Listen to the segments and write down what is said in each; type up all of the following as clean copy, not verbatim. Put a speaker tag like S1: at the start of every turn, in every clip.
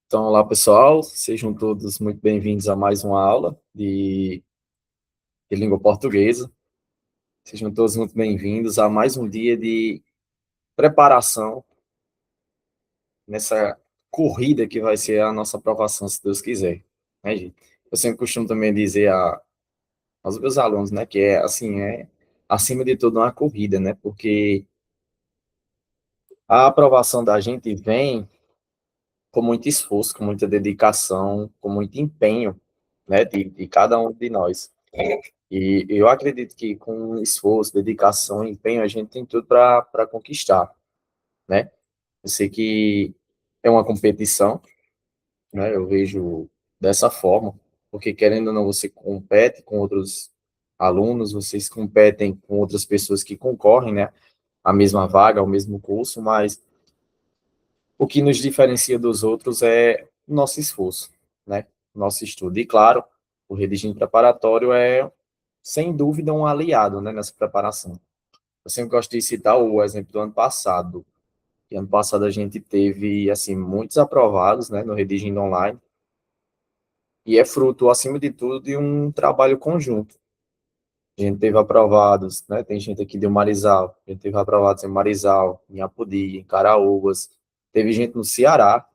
S1: Então, olá pessoal, sejam todos muito bem-vindos a mais uma aula de língua portuguesa. Sejam todos muito bem-vindos a mais um dia de preparação nessa corrida que vai ser a nossa aprovação, se Deus quiser. Né, gente? Eu sempre costumo também dizer aos meus alunos, né, que é acima de tudo uma corrida, né, porque a aprovação da gente vem com muito esforço, com muita dedicação, com muito empenho, né, de cada um de nós. E eu acredito que com esforço, dedicação, empenho, a gente tem tudo para conquistar, né? Eu sei que é uma competição, né? Eu vejo dessa forma, porque querendo ou não, você compete com outros alunos, vocês competem com outras pessoas que concorrem, né? A mesma vaga, ao mesmo curso, mas o que nos diferencia dos outros é o nosso esforço, né? Nosso estudo. E claro, o redigir preparatório é, sem dúvida, um aliado, né, nessa preparação. Eu sempre gosto de citar o exemplo do ano passado. E ano passado a gente teve, assim, muitos aprovados, né, no Redigindo Online, e é fruto, acima de tudo, de um trabalho conjunto. A gente teve aprovados, né, tem gente aqui de Marizal, a gente teve aprovados em Marizal, em Apodi, em Caraúbas, teve gente no Ceará,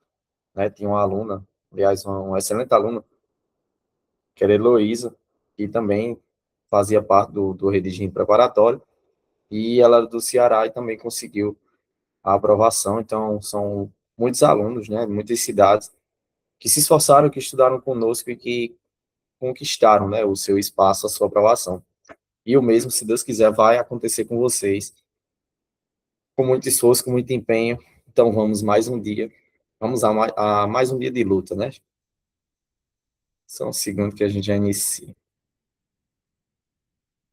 S1: né, tinha uma aluna, aliás, uma excelente aluna, que era Heloísa, que também fazia parte do Redigindo Preparatório, e ela era do Ceará e também conseguiu a aprovação. Então, são muitos alunos, né, muitas cidades que se esforçaram, que estudaram conosco e que conquistaram, né, o seu espaço, a sua aprovação. E o mesmo, se Deus quiser, vai acontecer com vocês, com muito esforço, com muito empenho. Então, vamos mais um dia, vamos a mais um dia de luta, né? Só um segundo que a gente já inicia.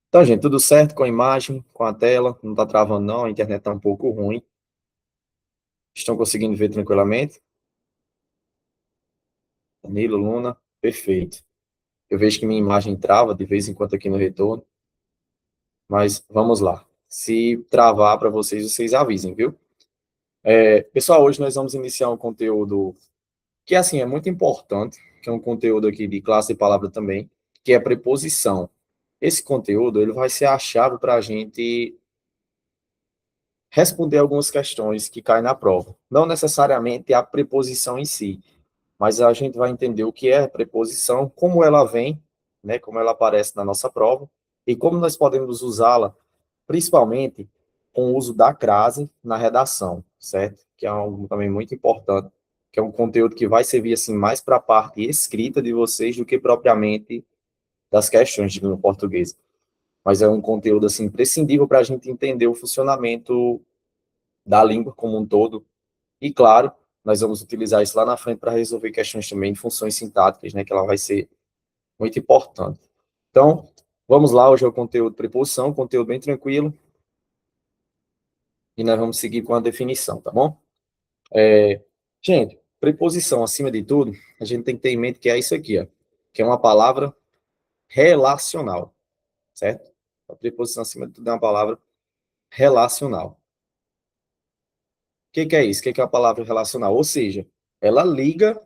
S1: Então, gente, tudo certo com a imagem, com a tela? Não está travando, não? A internet está um pouco ruim. Estão conseguindo ver tranquilamente? Danilo, Luna, perfeito. Eu vejo que minha imagem trava de vez em quando aqui no retorno, mas vamos lá. Se travar para vocês, vocês avisem, viu? Pessoal, hoje nós vamos iniciar um conteúdo que, assim, é muito importante, que é um conteúdo aqui de classe e palavra também, que é preposição. Esse conteúdo, ele vai ser a chave para a gente responder algumas questões que caem na prova. Não necessariamente a preposição em si, mas a gente vai entender o que é preposição, como ela vem, né, como ela aparece na nossa prova, e como nós podemos usá-la, principalmente com o uso da crase na redação, certo? Que é algo também muito importante, que é um conteúdo que vai servir assim mais para a parte escrita de vocês do que propriamente das questões de língua portuguesa. Mas é um conteúdo assim imprescindível para a gente entender o funcionamento da língua como um todo. E, claro, nós vamos utilizar isso lá na frente para resolver questões também de funções sintáticas, né, que ela vai ser muito importante. Então, vamos lá, hoje é o conteúdo de preposição, conteúdo bem tranquilo, e nós vamos seguir com a definição, tá bom? Gente, preposição, acima de tudo, a gente tem que ter em mente que é isso aqui, ó, que é uma palavra relacional, certo? A preposição, acima de tudo, é uma palavra relacional. O que é isso? O que é a palavra relacional? Ou seja, ela liga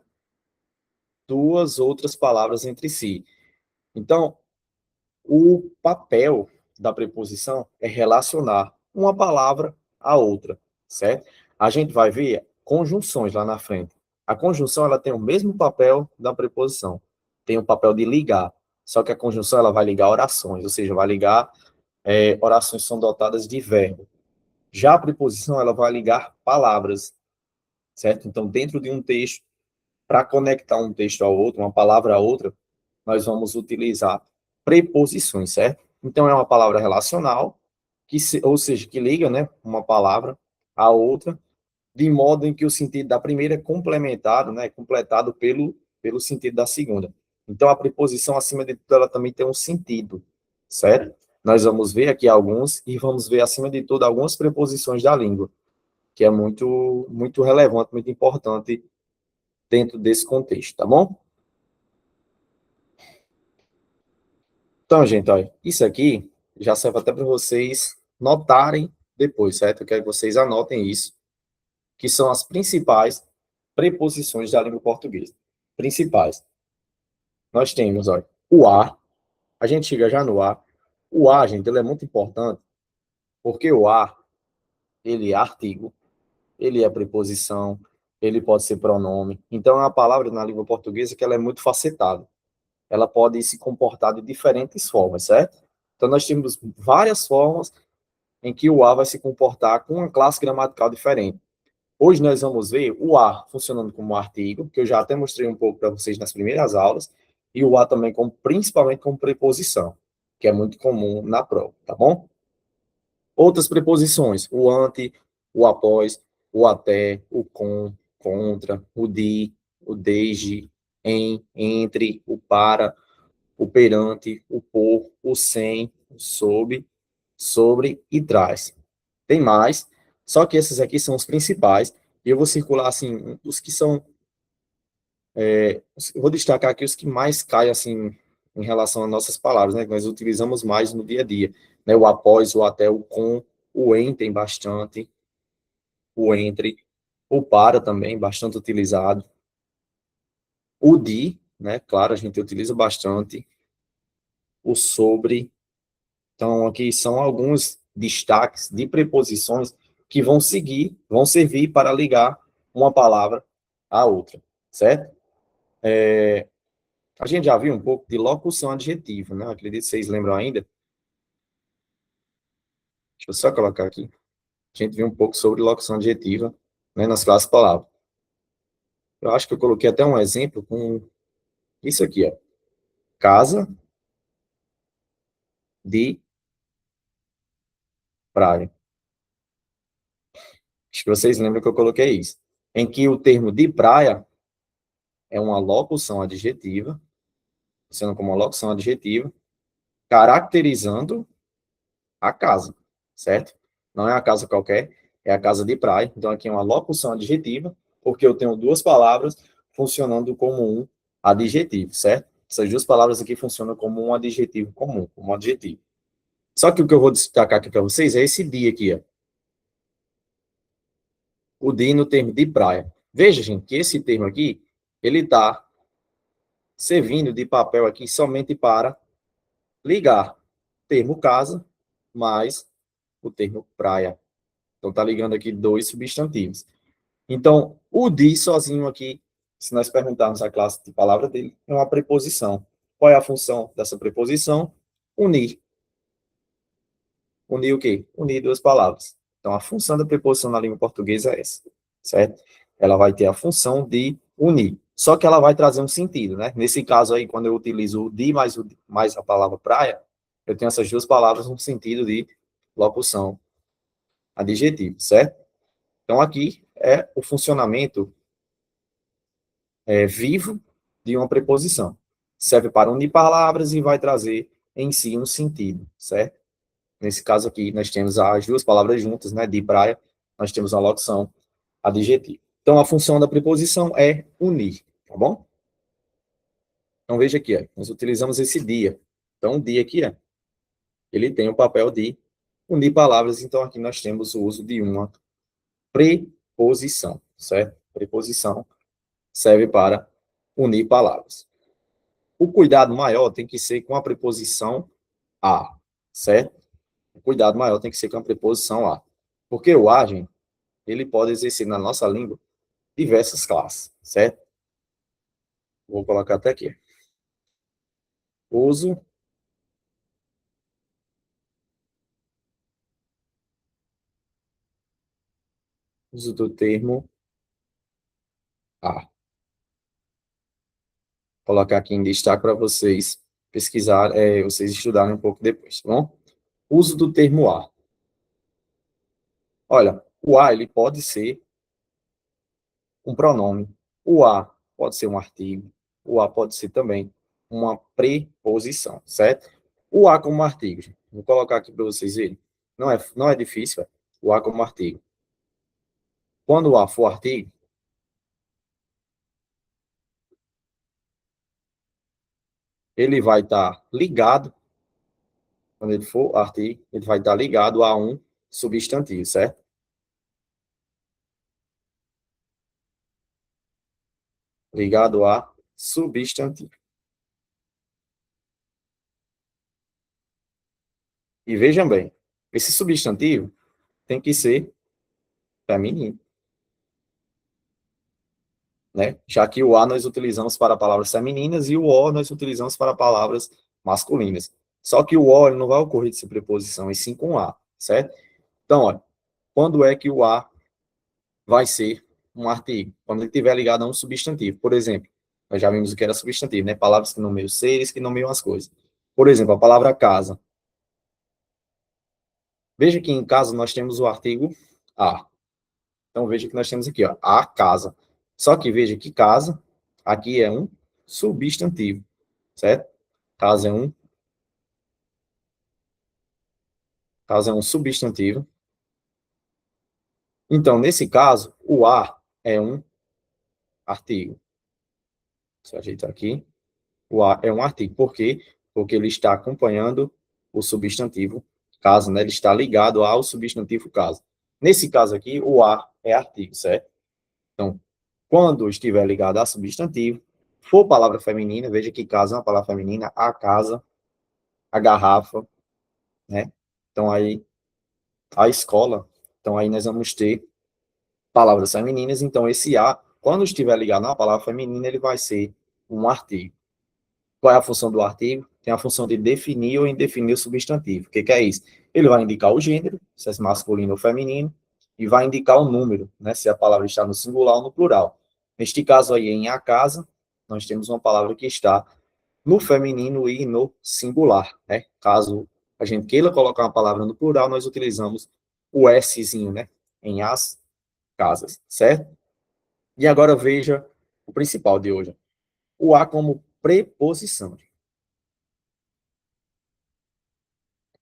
S1: duas outras palavras entre si. Então, o papel da preposição é relacionar uma palavra à outra, certo? A gente vai ver conjunções lá na frente. A conjunção ela tem o mesmo papel da preposição, tem o papel de ligar, só que a conjunção ela vai ligar orações, ou seja, vai ligar orações que são dotadas de verbo. Já a preposição ela vai ligar palavras, certo? Então, dentro de um texto, para conectar um texto ao outro, uma palavra a outra, nós vamos utilizar preposições, certo? Então, é uma palavra relacional, ou seja, que liga, né, uma palavra à outra, de modo em que o sentido da primeira é complementado, né, completado pelo sentido da segunda. Então, a preposição, acima de tudo, ela também tem um sentido, certo? Nós vamos ver aqui alguns e vamos ver, acima de tudo, algumas preposições da língua, que é muito, muito relevante, muito importante dentro desse contexto, tá bom? Então, gente, olha, isso aqui já serve até para vocês notarem depois, certo? Eu quero que vocês anotem isso, que são as principais. preposições da língua portuguesa. Principais. Nós temos, olha, o a gente chega já no o gente, ele é muito importante, porque o ele é artigo, ele é preposição, ele pode ser pronome. Então, é uma palavra na língua portuguesa que ela é muito facetada. Ela pode se comportar de diferentes formas, certo? Então, nós temos várias formas em que o vai se comportar com uma classe gramatical diferente. Hoje nós vamos ver o funcionando como artigo, que eu já até mostrei um pouco para vocês nas primeiras aulas, e o também como, principalmente como preposição, que é muito comum na prova, tá bom? Outras preposições, o ante, o após, o até, o com, contra, o de, o desde, em, entre, o para, o perante, o por, o sem, o sob, sobre e traz. Tem mais, só que esses aqui são os principais, e eu vou circular, assim, os que são, eu vou destacar aqui os que mais caem, assim, em relação às nossas palavras, né, que nós utilizamos mais no dia a dia, né, o após, o até, o com, o em tem bastante, o entre, o para também, bastante utilizado, o de, né, claro, a gente utiliza bastante, o sobre. Então, aqui são alguns destaques de preposições que vão seguir, vão servir para ligar uma palavra à outra, certo? A gente já viu um pouco de locução adjetiva, né? Acredito que vocês lembram ainda. Deixa eu só colocar aqui. A gente viu um pouco sobre locução adjetiva, né, nas classes palavras. Eu acho que eu coloquei até um exemplo com isso aqui, ó. Casa de praia. Acho que vocês lembram que eu coloquei isso. Em que o termo de praia é uma locução adjetiva, sendo como uma locução adjetiva, caracterizando a casa, certo? Não é a casa qualquer, é a casa de praia. Então, aqui é uma locução adjetiva, porque eu tenho duas palavras funcionando como um adjetivo, certo? Essas duas palavras aqui funcionam como um adjetivo comum, como um adjetivo. Só que o que eu vou destacar aqui para vocês é esse dia aqui, ó. O dia no termo de praia. Veja, gente, que esse termo aqui, ele está servindo de papel aqui somente para ligar termo casa mais o termo praia. Então, está ligando aqui dois substantivos. Então, o de sozinho aqui, se nós perguntarmos a classe de palavra dele, é uma preposição. Qual é a função dessa preposição? Unir. Unir o quê? Unir duas palavras. Então, a função da preposição na língua portuguesa é essa, certo? Ela vai ter a função de unir. Só que ela vai trazer um sentido, né? Nesse caso aí, quando eu utilizo o de mais a palavra praia, eu tenho essas duas palavras no sentido de locução adjetivo, certo? Então, aqui é o funcionamento vivo de uma preposição. Serve para unir palavras e vai trazer em si um sentido, certo? Nesse caso aqui, nós temos as duas palavras juntas, né? De praia, nós temos a locução adjetiva. Então, a função da preposição é unir, tá bom? Então, veja aqui, ó, nós utilizamos esse dia. Então, o dia aqui, ó, ele tem o papel de unir palavras, então aqui nós temos o uso de uma preposição, certo? Preposição serve para unir palavras. O cuidado maior tem que ser com a preposição a, certo? O cuidado maior tem que ser com a preposição a. Porque o a, gente, ele pode exercer na nossa língua diversas classes, certo? Vou colocar até aqui. Uso do termo a. Vou colocar aqui em destaque para vocês pesquisar, vocês estudarem um pouco depois, tá bom? Uso do termo a. Olha, o a ele pode ser um pronome. O a pode ser um artigo. O a pode ser também uma preposição, certo? O a como artigo. Vou colocar aqui para vocês verem. Não é difícil, o a como artigo. Quando o a for artigo, ele vai estar ligado, quando ele for artigo, ele vai estar ligado a um substantivo, certo? ligado a substantivo. E vejam bem, esse substantivo tem que ser feminino, né? Já que o a nós utilizamos para palavras femininas e o o nós utilizamos para palavras masculinas. Só que o o ele não vai ocorrer de ser preposição, e sim com a, certo? Então, olha, quando é que o a vai ser um artigo? Quando ele estiver ligado a um substantivo. Por exemplo, nós já vimos o que era substantivo, né? Palavras que nomeiam seres, que nomeiam as coisas. Por exemplo, a palavra casa. Veja que em casa nós temos o artigo a. Então, veja que nós temos aqui, ó, a casa. Só que veja que casa, aqui é um substantivo, certo? Casa é um substantivo. Então, nesse caso, o a é um artigo. Deixa eu ajeitar aqui. O a é um artigo. Por quê? Porque ele está acompanhando o substantivo casa, né? Ele está ligado ao substantivo casa. Nesse caso aqui, o a é artigo, certo? Então, quando estiver ligado a substantivo, for palavra feminina, veja que casa é uma palavra feminina, a casa, a garrafa, né? Então, aí, a escola. Então, aí nós vamos ter palavras femininas. Então, esse a, quando estiver ligado a uma palavra feminina, ele vai ser um artigo. Qual é a função do artigo? Tem a função de definir ou indefinir o substantivo. O que é isso? Ele vai indicar o gênero, se é masculino ou feminino, e vai indicar o número, né, se a palavra está no singular ou no plural. Neste caso aí, em a casa, nós temos uma palavra que está no feminino e no singular, né? Caso a gente queira colocar uma palavra no plural, nós utilizamos o Szinho, né, em as casas, certo? E agora veja o principal de hoje. O a como preposição.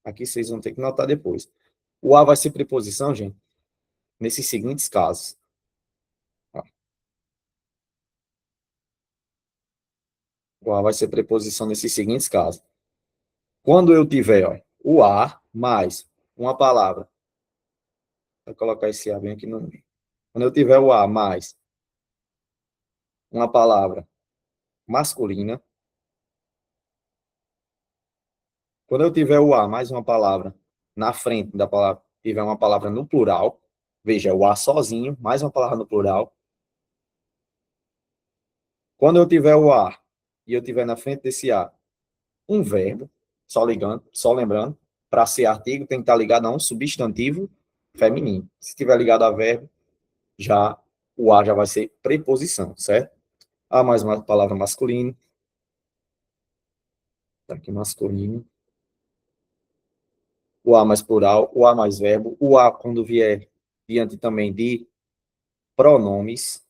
S1: Aqui vocês vão ter que notar depois. O a vai ser preposição, gente, nesses seguintes casos. O a vai ser preposição nesses seguintes casos. Quando eu tiver ó, o a mais uma palavra, vou colocar esse a bem aqui no meio. Quando eu tiver o a mais uma palavra masculina, quando eu tiver o a mais uma palavra na frente da palavra, tiver uma palavra no plural, veja, o a sozinho, mais uma palavra no plural. Quando eu tiver o a e eu tiver na frente desse a um verbo, só lembrando, para ser artigo tem que estar ligado a um substantivo feminino. Se estiver ligado a verbo, já o a já vai ser preposição, certo? A mais uma palavra masculino, tá aqui masculino, o a mais plural, o a mais verbo, o a quando vier diante também de pronomes,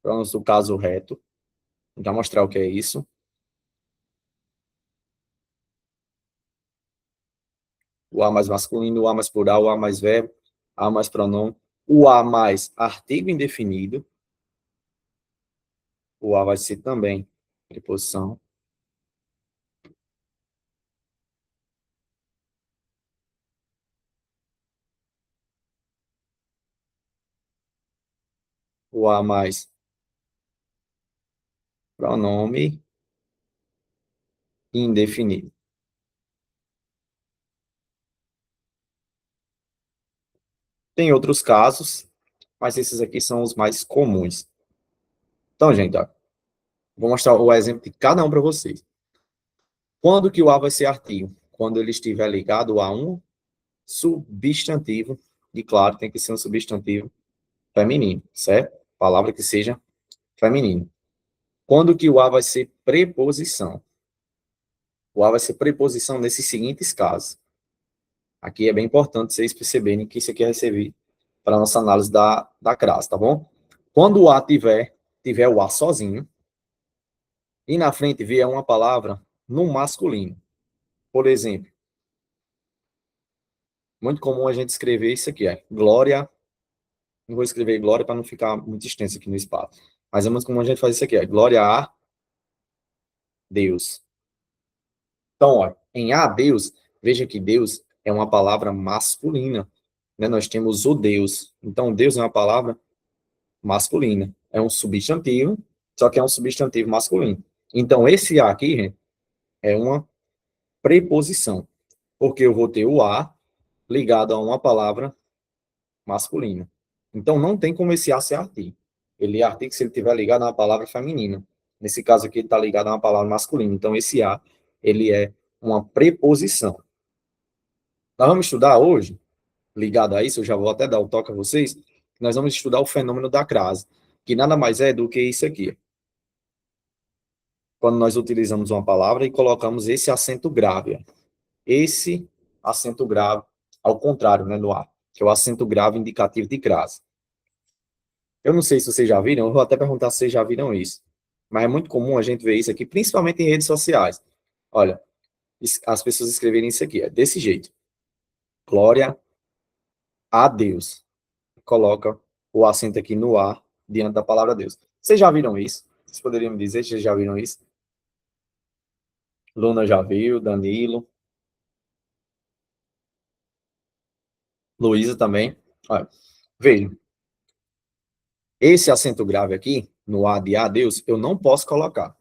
S1: pronomes do caso reto, vou já mostrar o que é isso. O a mais masculino, o a mais plural, o a mais verbo, a mais pronome, o a mais artigo indefinido, o a vai ser também preposição. O a mais pronome indefinido. Tem outros casos, mas esses aqui são os mais comuns. Então, gente, ó, vou mostrar o exemplo de cada um para vocês. Quando que o a vai ser artigo? Quando ele estiver ligado a um substantivo, e claro, tem que ser um substantivo feminino, certo? Palavra que seja feminino. Quando que o a vai ser preposição? O a vai ser preposição nesses seguintes casos. Aqui é bem importante vocês perceberem que isso aqui vai servir para a nossa análise da crase, tá bom? Quando o a tiver o a sozinho, e na frente vier uma palavra no masculino. Por exemplo, muito comum a gente escrever isso aqui, glória. Não vou escrever glória para não ficar muito extenso aqui no espaço. Mas é muito comum a gente fazer isso aqui, glória a Deus. Então, ó, em a Deus, veja que Deus é uma palavra masculina, né? Nós temos o Deus. Então, Deus é uma palavra masculina. É um substantivo, só que é um substantivo masculino. Então, esse a aqui, gente, é uma preposição, porque eu vou ter o a ligado a uma palavra masculina. Então, não tem como esse a ser artigo. Ele é artigo se ele estiver ligado a uma palavra feminina. Nesse caso aqui, ele está ligado a uma palavra masculina. Então, esse a, ele é uma preposição. Nós vamos estudar hoje, ligado a isso, eu já vou até dar o toque a vocês, nós vamos estudar o fenômeno da crase, que nada mais é do que isso aqui. Quando nós utilizamos uma palavra e colocamos esse acento grave. Esse acento grave, ao contrário, né, no A, que é o acento grave indicativo de crase. Eu não sei se vocês já viram, eu vou até perguntar se vocês já viram isso, mas é muito comum a gente ver isso aqui, principalmente em redes sociais. Olha, as pessoas escreverem isso aqui, é desse jeito. Glória a Deus. Coloca o acento aqui no A, diante da palavra Deus. Vocês já viram isso? Vocês poderiam me dizer se vocês já viram isso? Luna já viu, Danilo, Luísa também. Olha, veja, esse acento grave aqui, no A de A, Deus, eu não posso colocar,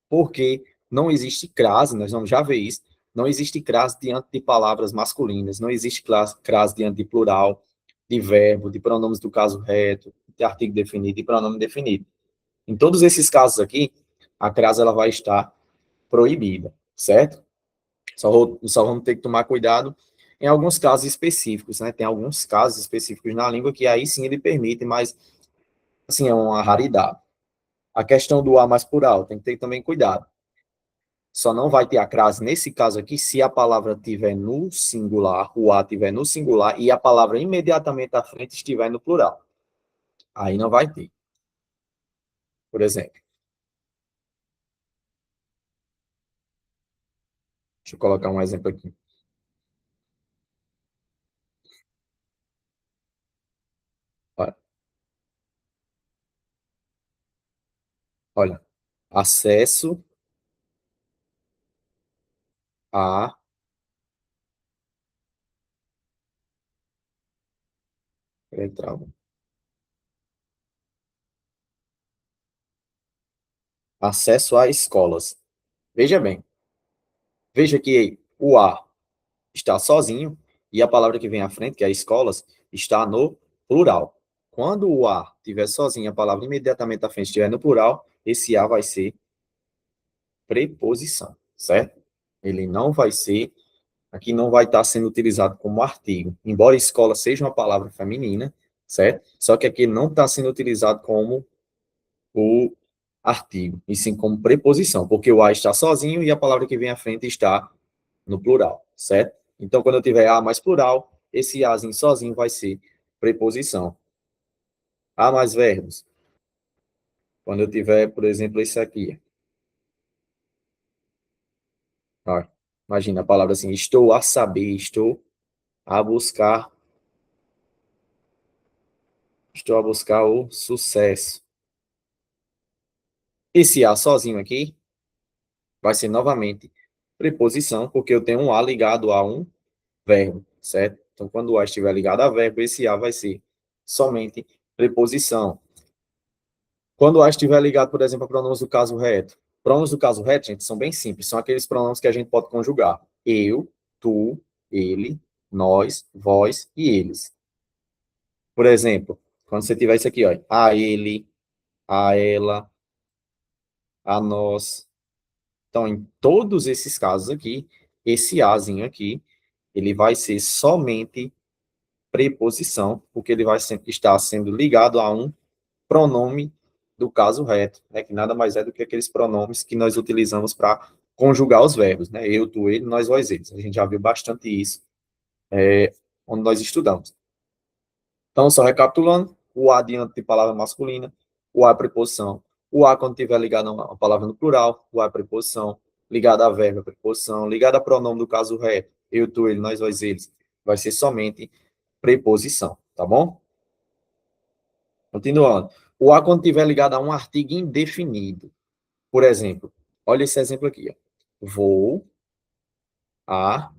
S1: porque não existe crase, nós vamos já ver isso, não existe crase diante de palavras masculinas, não existe crase diante de plural, de verbo, de pronomes do caso reto, de artigo definido e pronome definido. Em todos esses casos aqui, a crase ela vai estar proibida, certo? Só vamos ter que tomar cuidado em alguns casos específicos, né? Tem alguns casos específicos na língua que aí sim ele permite, mas assim, é uma raridade. A questão do A mais plural, tem que ter também cuidado. Só não vai ter a crase nesse caso aqui se a palavra estiver no singular, o A estiver no singular e a palavra imediatamente à frente estiver no plural. Aí não vai ter. Por exemplo, deixa eu colocar um exemplo aqui. Olha, olha. Acesso a... Peraí, trava. Acesso a escolas. Veja bem, veja que o A está sozinho e a palavra que vem à frente, que é escolas, está no plural. Quando o A estiver sozinho, a palavra imediatamente à frente estiver no plural, esse A vai ser preposição, certo? Ele não vai ser, aqui não vai estar sendo utilizado como artigo, embora escola seja uma palavra feminina, certo? Só que aqui ele não está sendo utilizado como o artigo, e sim como preposição, porque o A está sozinho e a palavra que vem à frente está no plural, certo? Então, quando eu tiver A mais plural, esse Azinho sozinho vai ser preposição. A mais verbos. Quando eu tiver, por exemplo, esse aqui. Ó, imagina a palavra assim, estou a saber, estou a buscar o sucesso. Esse A sozinho aqui vai ser novamente preposição, porque eu tenho um A ligado a um verbo, certo? Então, quando o A estiver ligado a verbo, esse A vai ser somente preposição. Quando o A estiver ligado, por exemplo, a pronomes do caso reto. Pronomes do caso reto, gente, são bem simples. São aqueles pronomes que a gente pode conjugar. Eu, tu, ele, nós, vós e eles. Por exemplo, quando você tiver isso aqui, ó, a ele, a ela, a nós. Então, em todos esses casos aqui, esse azinho aqui, ele vai ser somente preposição, porque ele vai estar sendo ligado a um pronome do caso reto, né, que nada mais é do que aqueles pronomes que nós utilizamos para conjugar os verbos, né, eu, tu, ele, nós, vós, eles. A gente já viu bastante isso onde nós estudamos. Então, só recapitulando, o A diante de palavra masculina, o A é preposição, o A quando estiver ligado a uma palavra no plural, o A é preposição, ligado a verbo é preposição, ligado a pronome do caso reto, eu, tu, ele, nós, vós, eles, vai ser somente preposição, tá bom? Continuando. O A quando estiver ligado a um artigo indefinido. Por exemplo, olha esse exemplo aqui. Ó. Vou a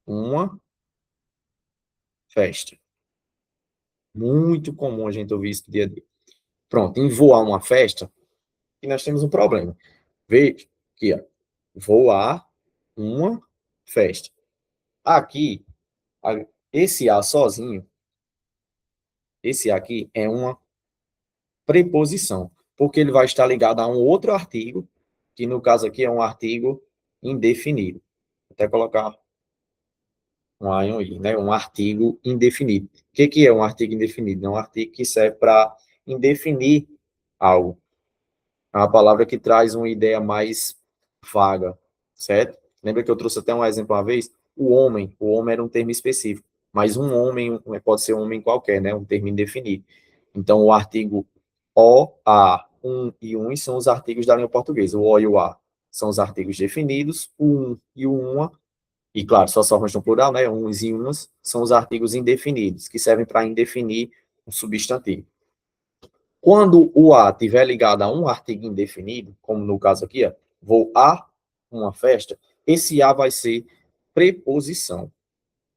S1: uma festa. Muito comum a gente ouvir isso no dia a dia. Pronto, em voar uma festa, e nós temos um problema. Veja aqui, ó, voar uma festa. Aqui, esse A sozinho, esse A aqui é uma preposição, porque ele vai estar ligado a um outro artigo, que no caso aqui é um artigo indefinido. Vou até colocar um A e um I, né? Um artigo indefinido. O que é um artigo indefinido? É um artigo que serve para indefinir algo. É uma palavra que traz uma ideia mais vaga, certo? Lembra que eu trouxe até um exemplo uma vez? O homem era um termo específico, mas um homem pode ser um homem qualquer, né? Um termo indefinido. Então, o artigo o, a, um e uns são os artigos da língua portuguesa. O o e o a são os artigos definidos, o um e o uma, e claro, só formas no plural, né? Uns e umas, são os artigos indefinidos, que servem para indefinir um substantivo. Quando o a estiver ligado a um artigo indefinido, como no caso aqui, ó, vou a uma festa, esse a vai ser preposição.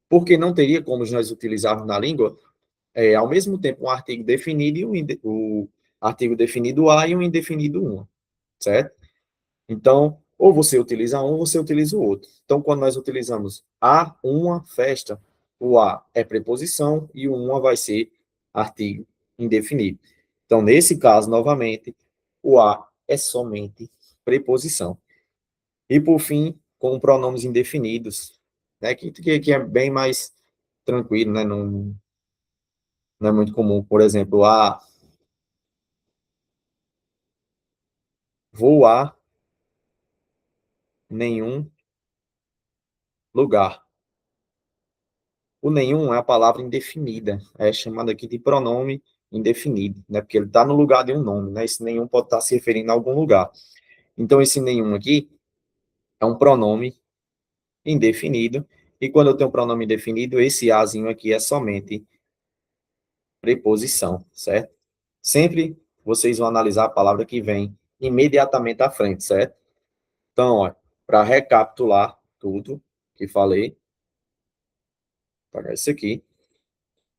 S1: Porque não teria como nós utilizarmos na língua, ao mesmo tempo, um artigo definido e o artigo definido a e um indefinido uma, certo? Então, ou você utiliza um, ou você utiliza o outro. Então, quando nós utilizamos a uma festa, o a é preposição e o uma vai ser artigo indefinido. Então, nesse caso, novamente, o a é somente preposição. E, por fim, com pronomes indefinidos, né, que é bem mais tranquilo, né, não é muito comum. Por exemplo, vou a nenhum lugar. O nenhum é a palavra indefinida, é chamado aqui de pronome indefinido, né? Porque ele está no lugar de um nome, né? Esse nenhum pode estar se referindo a algum lugar. Então, esse nenhum aqui é um pronome indefinido, e quando eu tenho um pronome indefinido, esse azinho aqui é somente preposição, certo? Sempre vocês vão analisar a palavra que vem imediatamente à frente, certo? Então, para recapitular tudo que falei, vou apagar isso aqui.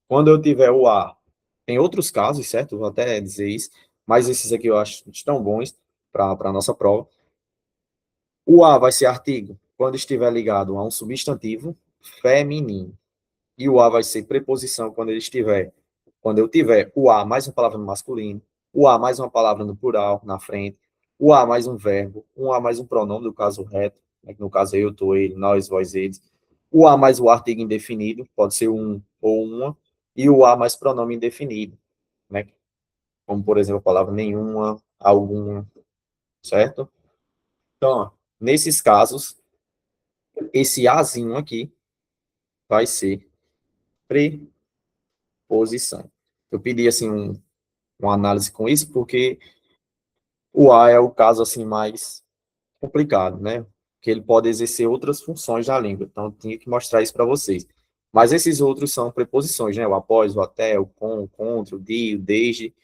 S1: Quando eu tiver o a, tem outros casos, certo? Vou até dizer isso, mas esses aqui eu acho tão bons para a nossa prova. O a vai ser artigo quando estiver ligado a um substantivo feminino. E o a vai ser preposição quando eu tiver o a mais uma palavra no masculino, o a mais uma palavra no plural na frente, o a mais um verbo, um a mais um pronome do caso reto, né, que no caso eu, tu, ele, nós, vós, eles. O a mais o artigo indefinido, pode ser um ou uma, e o a mais pronome indefinido, né? Como, por exemplo, a palavra nenhuma, alguma, certo? Então, nesses casos, esse azinho aqui vai ser preposição. Eu pedi, assim, uma análise com isso, porque o a é o caso, assim, mais complicado, né? Que ele pode exercer outras funções na língua. Então, eu tinha que mostrar isso para vocês. Mas esses outros são preposições, né? O após, o até, o com, o contra, o de, o desde,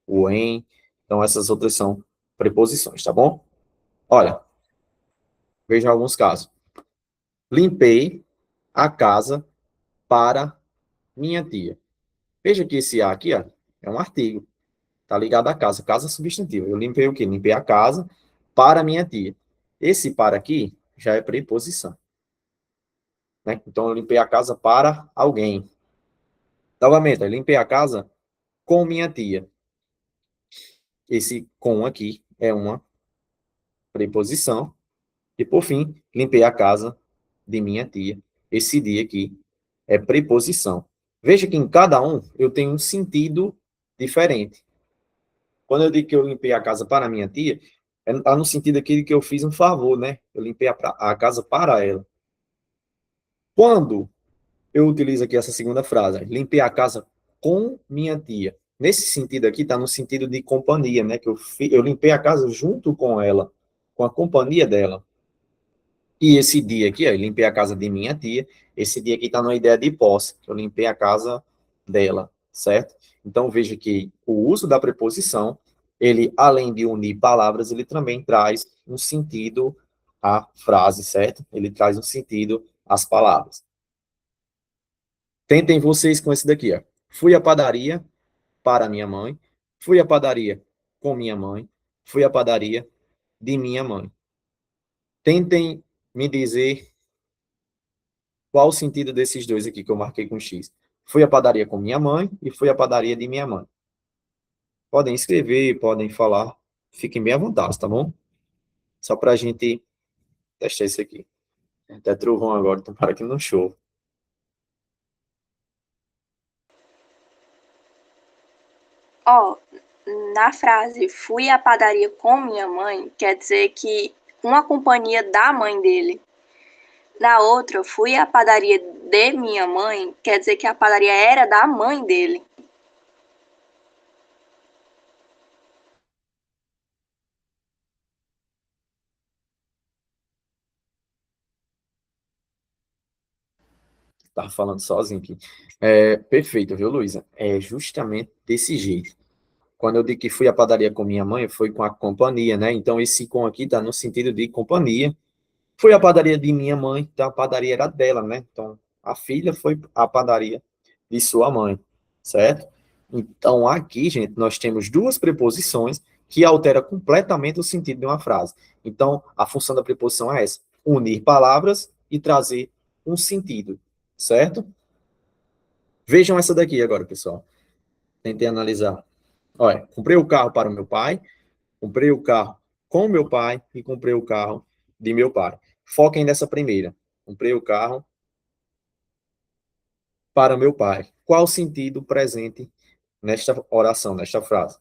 S1: o em. Então, essas outras são preposições, tá bom? Olha, vejam alguns casos. Limpei a casa para minha tia. Veja que esse a aqui, ó, é um artigo. Tá ligado à casa. Casa substantiva. Eu limpei o quê? Limpei a casa para minha tia. Esse para aqui já é preposição, né? Então, eu limpei a casa para alguém. Novamente, eu limpei a casa com minha tia. Esse com aqui é uma preposição. E, por fim, limpei a casa de minha tia. Esse dia aqui é preposição. Veja que em cada um eu tenho um sentido diferente. Quando eu digo que eu limpei a casa para minha tia, está no sentido aqui que eu fiz um favor, né? Eu limpei a casa para ela. Quando eu utilizo aqui essa segunda frase, limpei a casa com minha tia. Nesse sentido aqui, está no sentido de companhia, né? Que eu limpei a casa junto com ela, com a companhia dela. E esse dia aqui, ó, eu limpei a casa de minha tia. Esse dia aqui está na ideia de posse, que eu limpei a casa dela, certo? Então veja que o uso da preposição, ele, além de unir palavras, ele também traz um sentido à frase, certo? Ele traz um sentido às palavras. Tentem vocês com esse daqui, ó. Fui à padaria para minha mãe, fui à padaria com minha mãe, fui à padaria de minha mãe. Tentem me dizer qual o sentido desses dois aqui que eu marquei com X. Fui à padaria com minha mãe e fui à padaria de minha mãe. Podem escrever, podem falar, fiquem bem à vontade, tá bom? Só para a gente testar isso aqui. Até trovão agora, tomara que não chova.
S2: Ó, na frase fui à padaria com minha mãe, quer dizer que com a companhia da mãe dele. Na outra, fui à padaria de minha mãe, quer dizer que a padaria era da mãe dele.
S1: Tava falando sozinho aqui. Perfeito, viu, Luísa? É justamente desse jeito. Quando eu digo que fui à padaria com minha mãe, foi com a companhia, né? Então, esse com aqui tá no sentido de companhia. Fui à padaria de minha mãe, então a padaria era dela, né? Então, a filha foi à padaria de sua mãe, certo? Então, aqui, gente, nós temos duas preposições que alteram completamente o sentido de uma frase. Então, a função da preposição é essa: unir palavras e trazer um sentido, certo? Vejam essa daqui agora, pessoal. Tentei analisar. Olha, comprei o carro para o meu pai, comprei o carro com meu pai e comprei o carro de meu pai. Foquem nessa primeira. Comprei o carro para meu pai. Qual o sentido presente nesta oração, nesta frase?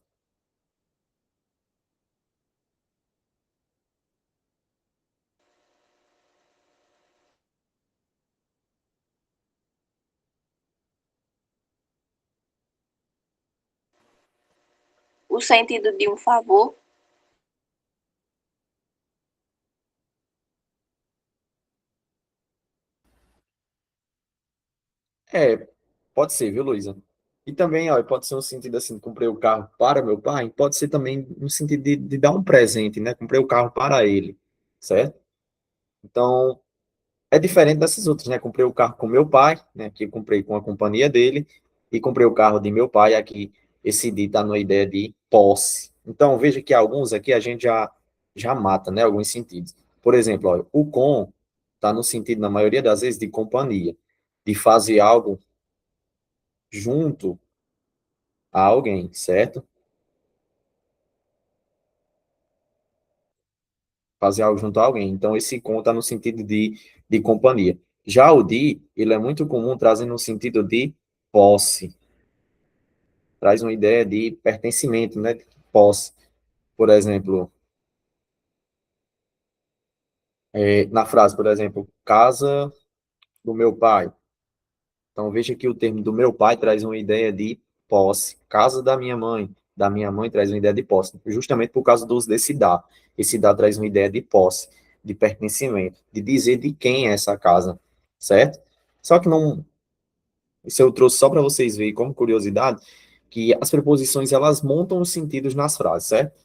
S2: O sentido de um favor.
S1: É, pode ser, viu, Luísa? E também, ó, pode ser um sentido assim, comprei o carro para meu pai, pode ser também no sentido de dar um presente, né? Comprei o carro para ele, certo? Então, é diferente dessas outras, né? Comprei o carro com meu pai, né? Que comprei com a companhia dele, e comprei o carro de meu pai, aqui esse de está numa ideia de posse. Então, veja que alguns aqui a gente já mata, né? Alguns sentidos. Por exemplo, ó, o com está no sentido, na maioria das vezes, de companhia, de fazer algo junto a alguém, certo? Fazer algo junto a alguém. Então, esse com está no sentido de companhia. Já o de, ele é muito comum trazendo no sentido de posse. Traz uma ideia de pertencimento, né? De posse. Por exemplo, na frase, por exemplo, casa do meu pai. Então, veja que o termo do meu pai traz uma ideia de posse. Casa da minha mãe traz uma ideia de posse. Justamente por causa do uso desse dá. Esse dá traz uma ideia de posse, de pertencimento, de dizer de quem é essa casa, certo? Só que não, isso eu trouxe só para vocês verem como curiosidade, que as preposições elas montam os sentidos nas frases, certo?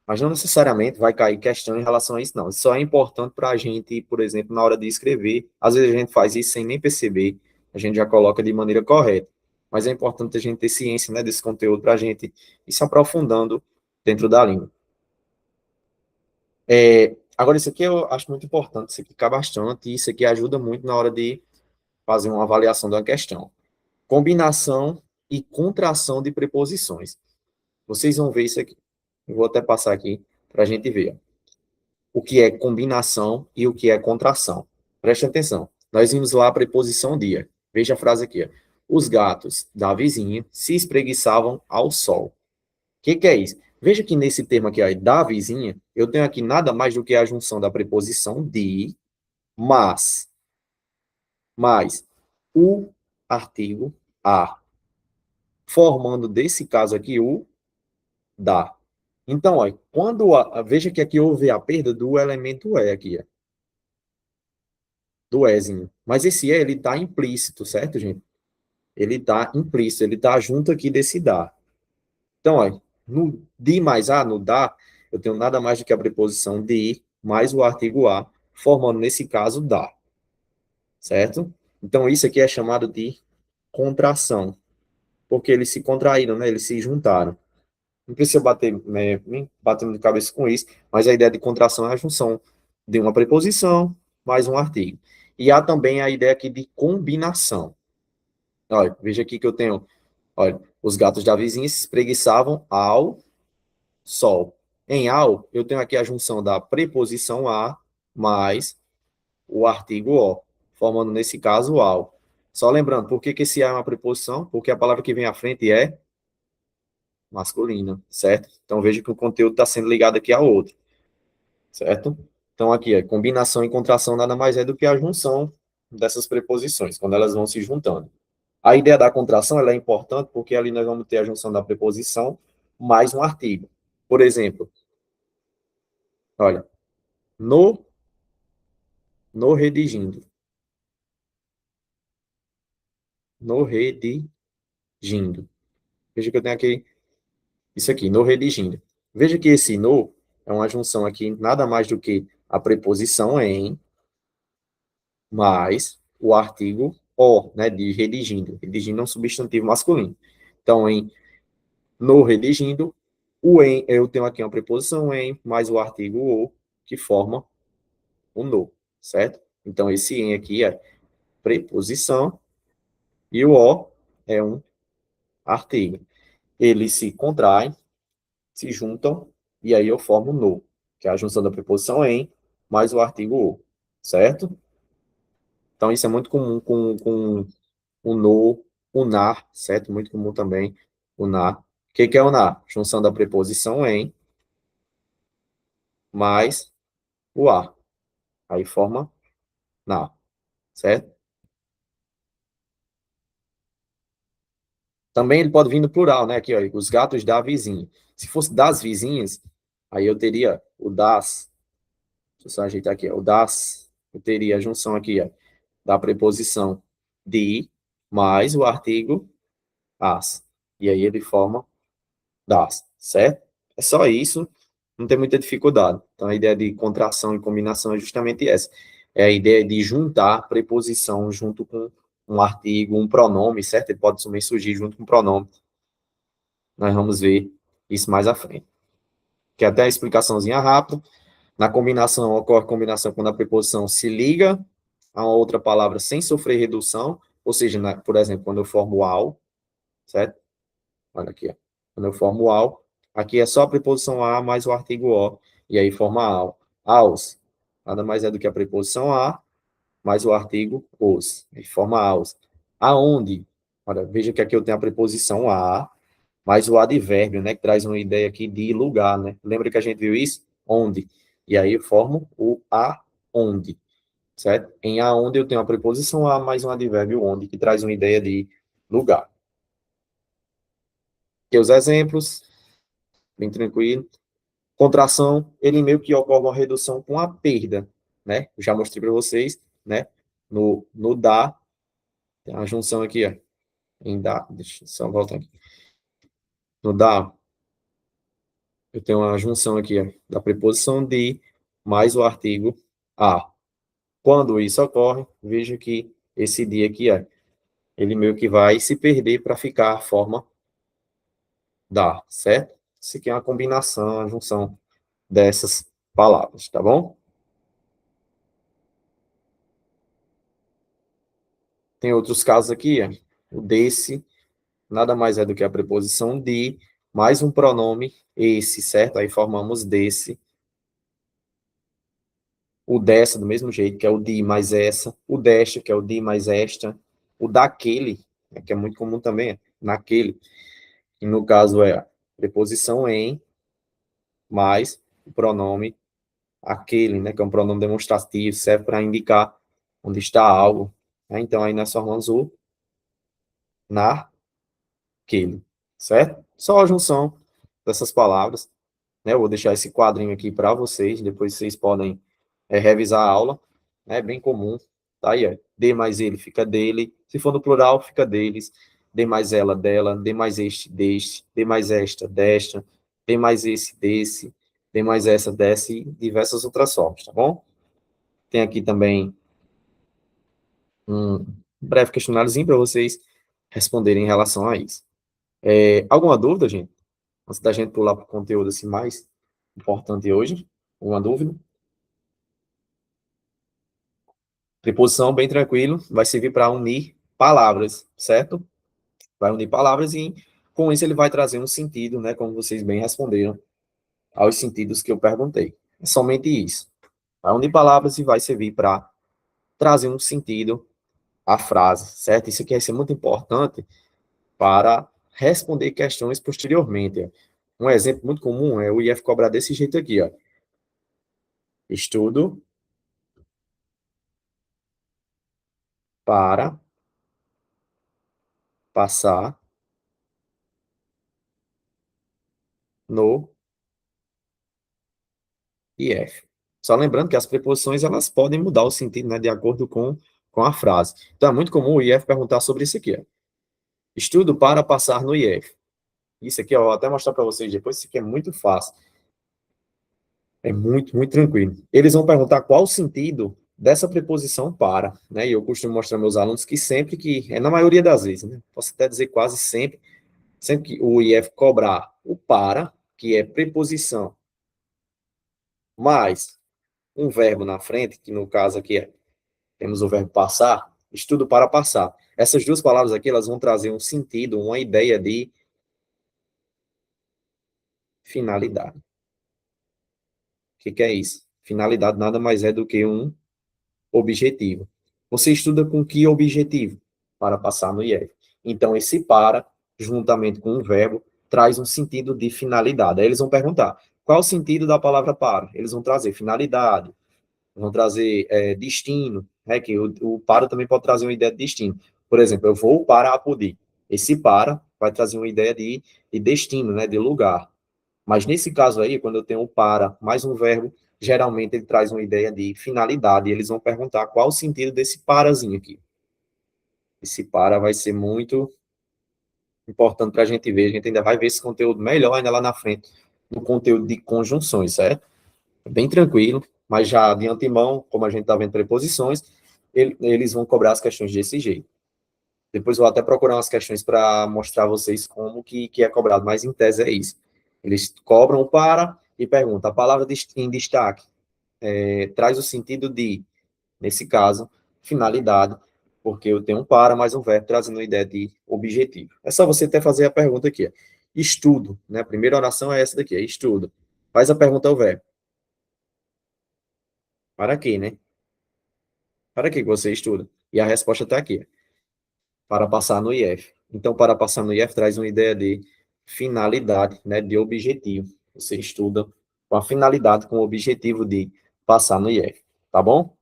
S1: Mas não necessariamente vai cair questão em relação a isso, não. Isso só é importante para a gente, por exemplo, na hora de escrever. Às vezes a gente faz isso sem nem perceber, a gente já coloca de maneira correta. Mas é importante a gente ter ciência, né, desse conteúdo para a gente ir se aprofundando dentro da língua. Agora, isso aqui eu acho muito importante, isso aqui fica bastante, e isso aqui ajuda muito na hora de fazer uma avaliação da questão. Combinação e contração de preposições. Vocês vão ver isso aqui. Eu vou até passar aqui para a gente ver o que é combinação e o que é contração. Preste atenção. Nós vimos lá a preposição dia. Veja a frase aqui. Ó. Os gatos da vizinha se espreguiçavam ao sol. O que é isso? Veja que nesse termo aqui, ó, da vizinha, eu tenho aqui nada mais do que a junção da preposição de, mas, mais o artigo a, formando desse caso aqui o da. Então, ó, veja que aqui houve a perda do elemento é aqui, ó, do ezinho. Mas esse ele está implícito, certo, gente? Ele está implícito, ele está junto aqui desse dá. Então, ó, no de mais a, no dá, eu tenho nada mais do que a preposição de mais o artigo a, formando nesse caso dá, certo? Então, isso aqui é chamado de contração, porque eles se contraíram, né? Eles se juntaram. Não precisa bater, né, me batendo de cabeça com isso, mas a ideia de contração é a junção de uma preposição mais um artigo. E há também a ideia aqui de combinação. Olha, veja aqui que eu tenho, olha, os gatos da vizinha se espreguiçavam ao sol. Em ao, eu tenho aqui a junção da preposição a mais o artigo o, formando nesse caso ao. Só lembrando, por que que esse a é uma preposição? Porque a palavra que vem à frente é masculina, certo? Então veja que o conteúdo está sendo ligado aqui ao outro, certo? Então aqui, a combinação e contração nada mais é do que a junção dessas preposições, quando elas vão se juntando. A ideia da contração ela é importante porque ali nós vamos ter a junção da preposição mais um artigo. Por exemplo, olha, no, no redigindo. No redigindo. Veja que eu tenho aqui isso aqui, no redigindo. Veja que esse no é uma junção aqui, nada mais do que a preposição em mais o artigo o, né, de redigindo. Redigindo é um substantivo masculino. Então, em no redigindo, o em, eu tenho aqui uma preposição em mais o artigo o, que forma o no, certo? Então, esse em aqui é preposição e o o é um artigo. Eles se contraem, se juntam, e aí eu formo no, que é a junção da preposição em mais o artigo o, certo? Então, isso é muito comum com o no, o na, certo? Muito comum também o na. O que que é o na? Junção da preposição em mais o a. Aí forma na, certo? Também ele pode vir no plural, né? Aqui, ó, os gatos da vizinha. Se fosse das vizinhas, aí eu teria o das. Deixa eu só ajeitar aqui, ó, o das. Eu teria a junção aqui, ó, da preposição de mais o artigo as. E aí ele forma das, certo? É só isso, não tem muita dificuldade. Então a ideia de contração e combinação é justamente essa. É a ideia de juntar preposição junto com um artigo, um pronome, certo? Ele pode também surgir junto com um pronome. Nós vamos ver isso mais à frente. Que é até a explicaçãozinha rápida. Na combinação, ocorre combinação quando a preposição se liga a uma outra palavra sem sofrer redução, ou seja, por exemplo, quando eu formo ao, certo? Olha aqui, ó. Quando eu formo ao, aqui é só a preposição a mais o artigo o, e aí forma ao. Aos, nada mais é do que a preposição a mais o artigo os, e forma aos. Aonde? Olha, veja que aqui eu tenho a preposição a, mais o advérbio, né, que traz uma ideia aqui de lugar, né? Lembra que a gente viu isso? Onde? E aí eu formo o aonde, certo? Em aonde eu tenho a preposição a mais um advérbio onde, que traz uma ideia de lugar. Aqui os exemplos, bem tranquilo. Contração, ele meio que ocorre uma redução com a perda, né? Eu já mostrei para vocês, né? No dá, tem uma junção aqui, ó. Em dá, deixa eu só voltar aqui. No dá, eu tenho uma junção aqui, ó, da preposição de mais o artigo a. Quando isso ocorre, veja que esse dia aqui, ó, ele meio que vai se perder para ficar a forma da, certo? Isso aqui é uma combinação, a junção dessas palavras, tá bom? Tem outros casos aqui, ó. O desse nada mais é do que a preposição de mais um pronome esse, certo? Aí formamos desse. O dessa, do mesmo jeito, que é o de mais essa. O desta, que é o de mais esta. O daquele, né, que é muito comum também, é naquele. Que no caso é a preposição em mais o pronome aquele, né? Que é um pronome demonstrativo, serve para indicar onde está algo. Né? Então, aí nós formamos o naquele, certo? Só a junção dessas palavras. Né? Eu vou deixar esse quadrinho aqui para vocês, depois vocês podem revisar a aula, né? Bem comum. Tá aí, ó. D mais ele fica dele, se for no plural, fica deles. D mais ela, dela. D mais este, deste. D mais esta, desta. D mais esse, desse. D mais essa, desse. E diversas outras formas, tá bom? Tem aqui também um breve questionáriozinho para vocês responderem em relação a isso. Alguma dúvida, gente? Antes da gente pular para o conteúdo assim, mais importante hoje? Alguma dúvida? Preposição, bem tranquilo, vai servir para unir palavras, certo? Vai unir palavras e, com isso, ele vai trazer um sentido, né? Como vocês bem responderam aos sentidos que eu perguntei. É somente isso. Vai unir palavras e vai servir para trazer um sentido à frase, certo? Isso aqui vai ser muito importante para responder questões posteriormente. Um exemplo muito comum é o IF cobrar desse jeito aqui, ó. Estudo para passar no IF. Só lembrando que as preposições elas podem mudar o sentido, né, de acordo com a frase. Então é muito comum o IF perguntar sobre isso aqui, ó. Estudo para passar no IF. Isso aqui, ó, eu vou até mostrar para vocês depois, isso aqui é muito fácil. É muito, muito tranquilo. Eles vão perguntar qual o sentido dessa preposição para, né? E eu costumo mostrar aos meus alunos que sempre que, na maioria das vezes, né? Posso até dizer quase sempre, sempre que o IF cobrar o para, que é preposição, mais um verbo na frente, que no caso aqui temos o verbo passar, estudo para passar. Essas duas palavras aqui, elas vão trazer um sentido, uma ideia de finalidade. O que é isso? Finalidade nada mais é do que um objetivo. Você estuda com que objetivo? Para passar no IF. Então, esse para, juntamente com o verbo, traz um sentido de finalidade. Aí eles vão perguntar, qual o sentido da palavra para? Eles vão trazer finalidade, vão trazer destino, né, que o para também pode trazer uma ideia de destino. Por exemplo, eu vou para Apodi. Esse para vai trazer uma ideia de destino, né, de lugar. Mas nesse caso aí, quando eu tenho o para mais um verbo, geralmente ele traz uma ideia de finalidade, e eles vão perguntar qual o sentido desse parazinho aqui. Esse para vai ser muito importante para a gente ver, a gente ainda vai ver esse conteúdo melhor ainda lá na frente, no conteúdo de conjunções, certo? Bem tranquilo, mas já de antemão, como a gente está vendo preposições, eles vão cobrar as questões desse jeito. Depois vou até procurar umas questões para mostrar a vocês como que é cobrado, mas em tese é isso. Eles cobram para e perguntam, a palavra em destaque traz o sentido de, nesse caso, finalidade, porque eu tenho um para mais um verbo trazendo a ideia de objetivo. É só você até fazer a pergunta aqui. Estudo, né? A primeira oração é essa daqui, é estudo. Faz a pergunta ao verbo. Para quê, né? Para que você estuda? E a resposta está aqui. Para passar no IF. Então, para passar no IF traz uma ideia de finalidade, né? De objetivo. Você estuda com a finalidade, com o objetivo de passar no IF. Tá bom?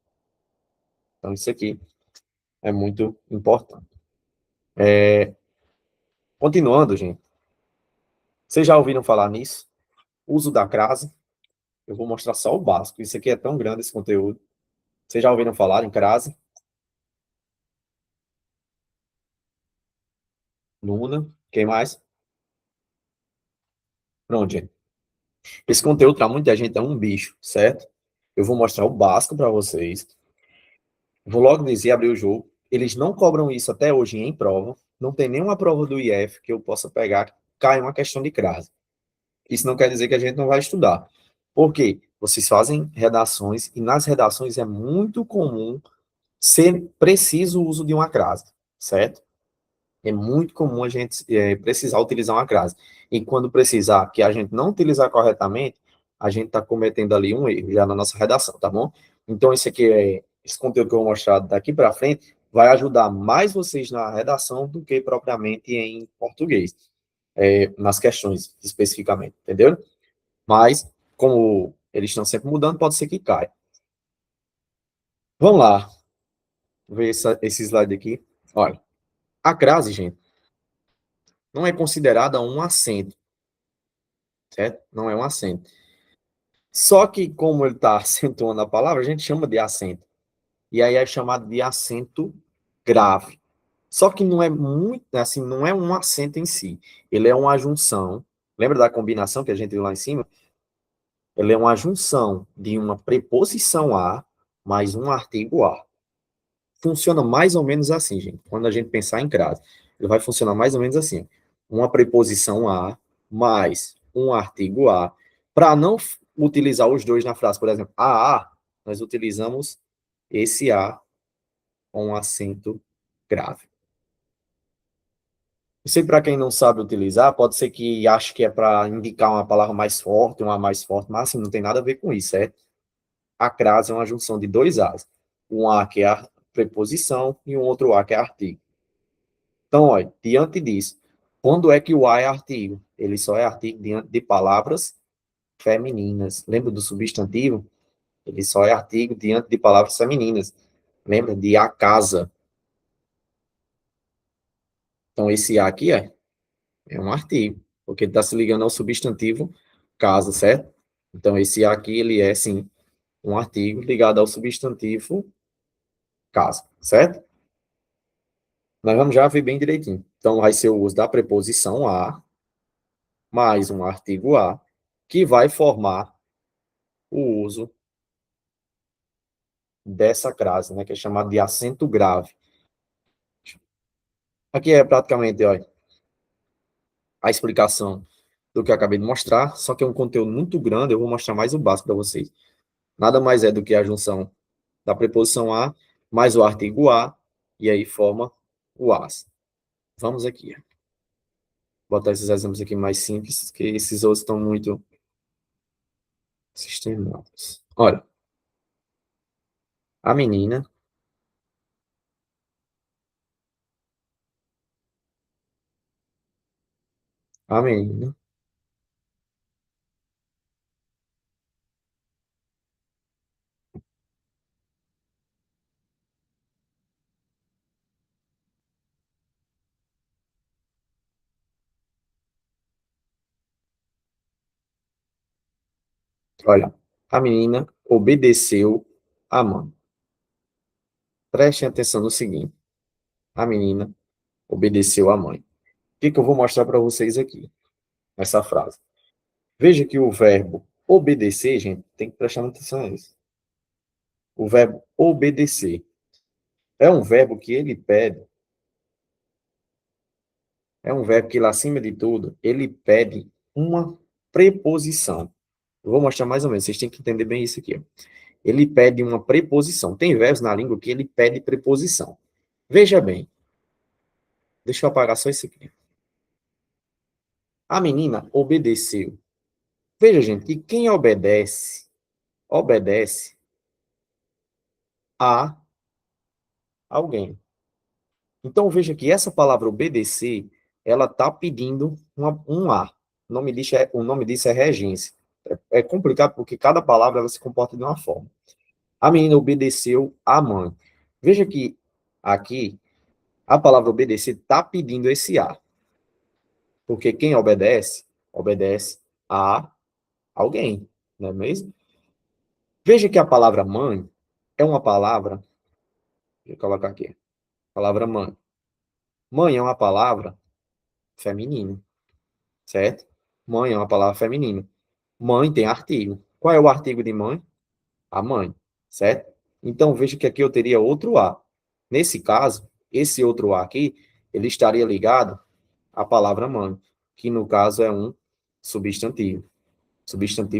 S1: Então, isso aqui é muito importante. Continuando, gente. Vocês já ouviram falar nisso? Uso da crase. Eu vou mostrar só o básico. Isso aqui é tão grande, esse conteúdo. Vocês já ouviram falar em crase? Luna. Quem mais? Pronto, gente. Esse conteúdo para muita gente é um bicho, certo? Eu vou mostrar o básico para vocês. Vou logo dizer, abrir o jogo. Eles não cobram isso até hoje em prova. Não tem nenhuma prova do IF que eu possa pegar que cai uma questão de crase. Isso não quer dizer que a gente não vai estudar. Por quê? Vocês fazem redações e nas redações é muito comum ser preciso o uso de uma crase, certo? É muito comum a gente precisar utilizar uma crase. E quando precisar que a gente não utilizar corretamente, a gente está cometendo ali um erro já na nossa redação, tá bom? Então, esse conteúdo que eu vou mostrar daqui para frente vai ajudar mais vocês na redação do que propriamente em português, nas questões especificamente, entendeu? Mas, como eles estão sempre mudando, pode ser que caia. Vamos lá, ver esse slide aqui. Olha, a crase, gente, não é considerada um acento, certo? Não é um acento. Só que, como ele está acentuando a palavra, a gente chama de acento. E aí é chamado de acento grave. Só que não é muito, assim, não é um acento em si. Ele é uma junção. Lembra da combinação que a gente viu lá em cima? Ele é uma junção de uma preposição a mais um artigo a. Funciona mais ou menos assim, gente, quando a gente pensar em crase. ele vai funcionar mais ou menos assim. Uma preposição a mais um artigo a. Para não utilizar os dois na frase, por exemplo, a, nós utilizamos esse a com um acento grave. Eu sei para quem não sabe utilizar, pode ser que ache que é para indicar uma palavra mais forte, uma mais forte, mas assim, não tem nada a ver com isso, certo? A crase é uma junção de dois As. Um A que é a preposição e um outro A que é artigo. Então, olha, diante disso, quando é que o A é artigo? Ele só é artigo diante de palavras femininas. Lembra do substantivo? Ele só é artigo diante de palavras femininas. Lembra de a casa. Então, esse A aqui é um artigo, porque ele está se ligando ao substantivo casa, certo? Então, esse A aqui, ele é, sim, um artigo ligado ao substantivo casa, certo? Nós vamos já ver bem direitinho. Então, vai ser o uso da preposição a, mais um artigo a, que vai formar o uso dessa crase, né, que é chamado de acento grave. Aqui é praticamente, olha, a explicação do que eu acabei de mostrar, só que é um conteúdo muito grande, eu vou mostrar mais o básico para vocês. Nada mais é do que a junção da preposição a mais o artigo a, e aí forma o as. Vamos aqui. Vou botar esses exemplos aqui mais simples, que esses outros estão muito sistemáticos. Olha, a menina, a menina, olha, a menina obedeceu a mãe. Prestem atenção no seguinte, a menina obedeceu a mãe. O que eu vou mostrar para vocês aqui, nessa frase? Veja que o verbo obedecer, gente, tem que prestar muita atenção nisso. O verbo obedecer é um verbo que ele pede, é um verbo que, lá acima de tudo, ele pede uma preposição. Eu vou mostrar mais ou menos, vocês têm que entender bem isso aqui. Ó. Ele pede uma preposição. Tem verbos na língua que ele pede preposição. Veja bem, deixa eu apagar só isso aqui. A menina obedeceu. Veja, gente, que quem obedece, obedece a alguém. Então, veja que essa palavra obedecer, ela está pedindo um a. O nome disso é regência. É complicado porque cada palavra ela se comporta de uma forma. A menina obedeceu à mãe. Veja que aqui a palavra obedecer está pedindo esse a. Porque quem obedece, obedece a alguém, não é mesmo? Veja que a palavra mãe é uma palavra, deixa eu colocar aqui, palavra mãe. Mãe é uma palavra feminina, certo? Mãe é uma palavra feminina. Mãe tem artigo. Qual é o artigo de mãe? A mãe, certo? Então veja que aqui eu teria outro a. Nesse caso, esse outro a aqui, ele estaria ligado à palavra mãe, que no caso é um substantivo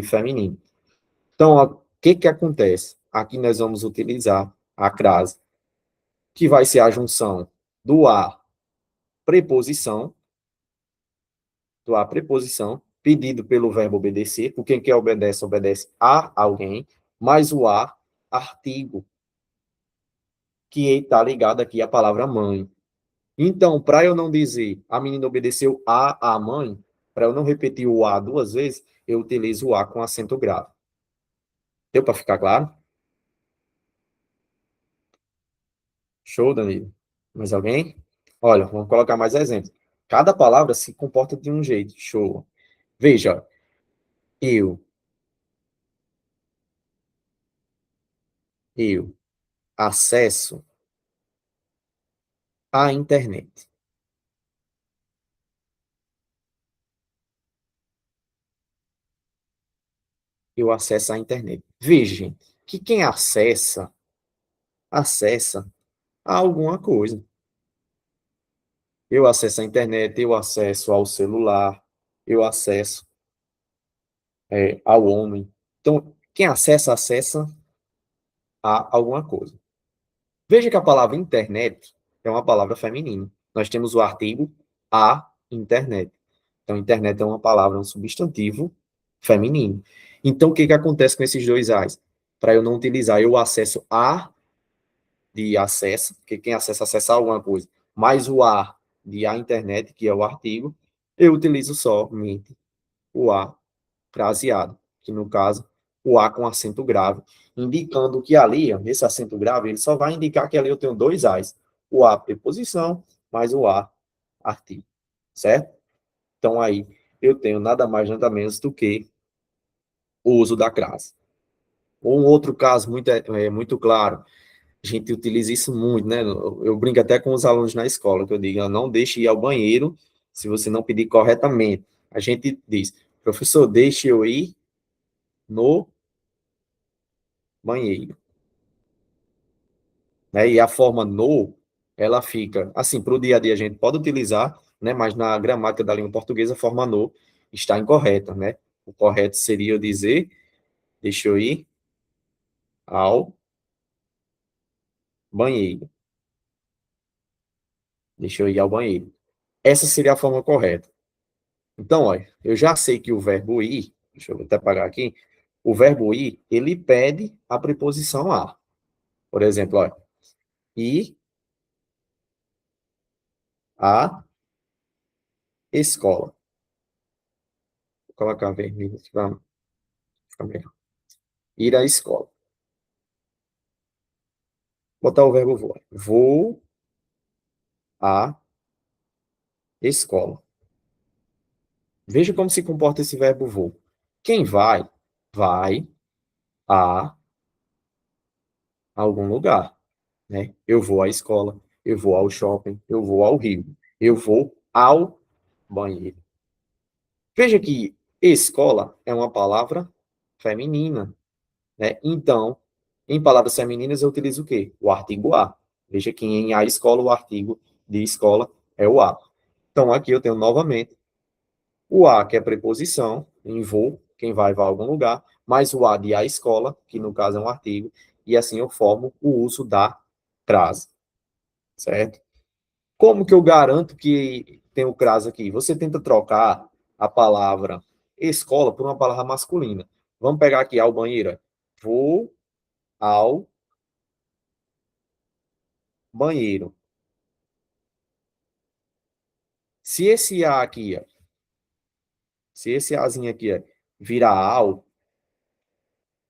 S1: feminino. Então, o que que acontece? Aqui nós vamos utilizar a crase, que vai ser a junção do a preposição, pedido pelo verbo obedecer, porque quem obedece, obedece a alguém, mais o a, artigo, que está ligado aqui à palavra mãe. Então, para eu não dizer a menina obedeceu a mãe, para eu não repetir o a duas vezes, eu utilizo o a com acento grave. Deu para ficar claro? Show, Danilo. Mais alguém? Olha, vamos colocar mais exemplos. Cada palavra se comporta de um jeito. Show. Veja, eu, eu acesso à internet. Eu acesso à internet. Veja, gente, que quem acessa a alguma coisa. Eu acesso a internet, eu acesso ao celular, eu acesso ao homem. Então, quem acessa, acessa a alguma coisa. Veja que a palavra internet é uma palavra feminina. Nós temos o artigo a internet. Então, internet é uma palavra, um substantivo feminino. Então, o que acontece com esses dois as? Para eu não utilizar, eu acesso a de acesso, porque quem acessa, acessa alguma coisa, mais o a de a internet, que é o artigo, eu utilizo somente o a fraseado, que no caso, o a com acento grave, indicando que ali, esse acento grave, ele só vai indicar que ali eu tenho dois as, o a preposição, mais o a artigo, certo? Então, aí, eu tenho nada mais, nada menos do que o uso da crase. Um outro caso muito claro, a gente utiliza isso muito, né? Eu brinco até com os alunos na escola, que eu digo, não deixe ir ao banheiro se você não pedir corretamente. A gente diz, professor, deixe eu ir no banheiro. Né? E a forma no, ela fica, assim, para o dia a dia a gente pode utilizar, né? Mas na gramática da língua portuguesa, a forma no está incorreta, né? O correto seria eu dizer, deixa eu ir ao banheiro. Deixa eu ir ao banheiro. Essa seria a forma correta. Então, olha, eu já sei que o verbo ir, deixa eu até parar aqui, o verbo ir, ele pede a preposição a. Por exemplo, olha, ir à escola. Vou colocar vermelho aqui para ficar melhor. Ir à escola. Botar o verbo vou. Vou à escola. Veja como se comporta esse verbo vou. Quem vai, vai a algum lugar, né? Eu vou à escola, eu vou ao shopping, eu vou ao rio, eu vou ao banheiro. Veja que escola é uma palavra feminina, né? Então, em palavras femininas eu utilizo o quê? O artigo a. Veja que em a escola o artigo de escola é o a. Então, aqui eu tenho novamente o a, que é preposição, em vou, quem vai a algum lugar, mais o a de a escola, que no caso é um artigo, e assim eu formo o uso da crase, certo? Como que eu garanto que tem o crase aqui? Você tenta trocar a palavra escola por uma palavra masculina. Vamos pegar aqui ao banheiro. Vou ao banheiro. Se esse A aqui, se esse Azinho aqui virar ao,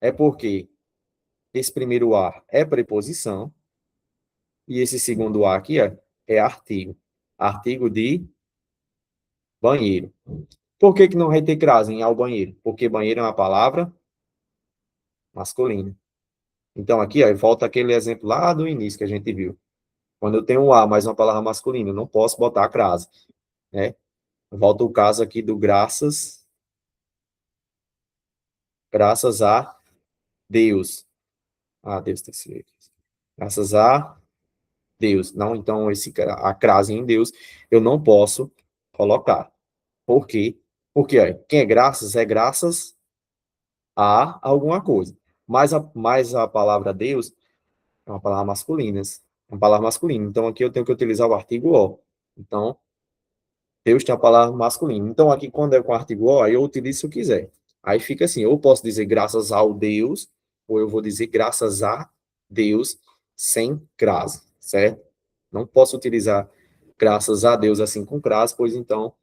S1: é porque esse primeiro A é preposição e esse segundo A aqui é artigo. Artigo de banheiro. Por que não vai ter crase em ao banheiro? Porque banheiro é uma palavra masculina. Então, aqui, volta aquele exemplo lá do início que a gente viu. Quando eu tenho um A mais uma palavra masculina, eu não posso botar a crase, né? Volta o caso aqui do graças a Deus. Ah, Deus tem que ser. Graças a Deus. Não, então, a crase em Deus, eu não posso colocar. Por quê? Porque, quem é graças a alguma coisa. Mas a palavra Deus é uma palavra masculina. É uma palavra masculina. Então, aqui eu tenho que utilizar o artigo O. Então, Deus tem a palavra masculina. Então, aqui, quando é com artigo O, eu utilizo se eu quiser. Aí fica assim, eu posso dizer graças ao Deus, ou eu vou dizer graças a Deus, sem crase, certo? Não posso utilizar graças a Deus assim com crase, pois então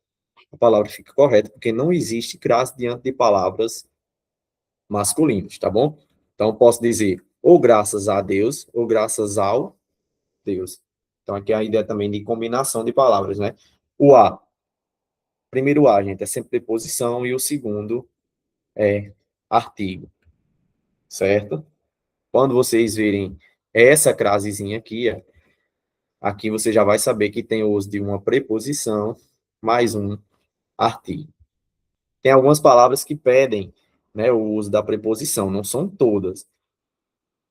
S1: a palavra fica correta, porque não existe crase diante de palavras masculinas, tá bom? Então, posso dizer ou graças a Deus, ou graças ao Deus. Então, aqui é a ideia também de combinação de palavras, né? O A, primeiro A, gente, é sempre preposição, e o segundo é artigo, certo? Quando vocês verem essa crasezinha aqui, aqui você já vai saber que tem o uso de uma preposição mais um artigo. Tem algumas palavras que pedem, né, o uso da preposição, não são todas,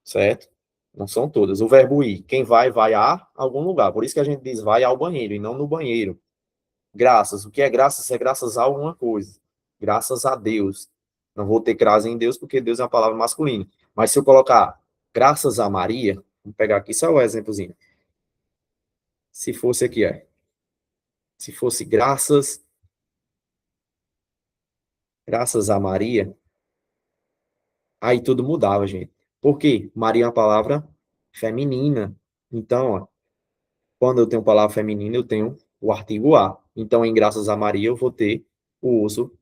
S1: certo? Não são todas. O verbo ir, quem vai, vai a algum lugar. Por isso que a gente diz vai ao banheiro e não no banheiro. Graças, o que é graças? É graças a alguma coisa. Graças a Deus. Não vou ter crase em Deus porque Deus é uma palavra masculina. Mas se eu colocar graças a Maria, vamos pegar aqui só o exemplozinho. Se fosse aqui, se fosse graças a Maria, aí tudo mudava, gente. Por quê? Maria é uma palavra feminina. Então, ó, quando eu tenho palavra feminina, eu tenho o artigo a. Então, em graças a Maria, eu vou ter o uso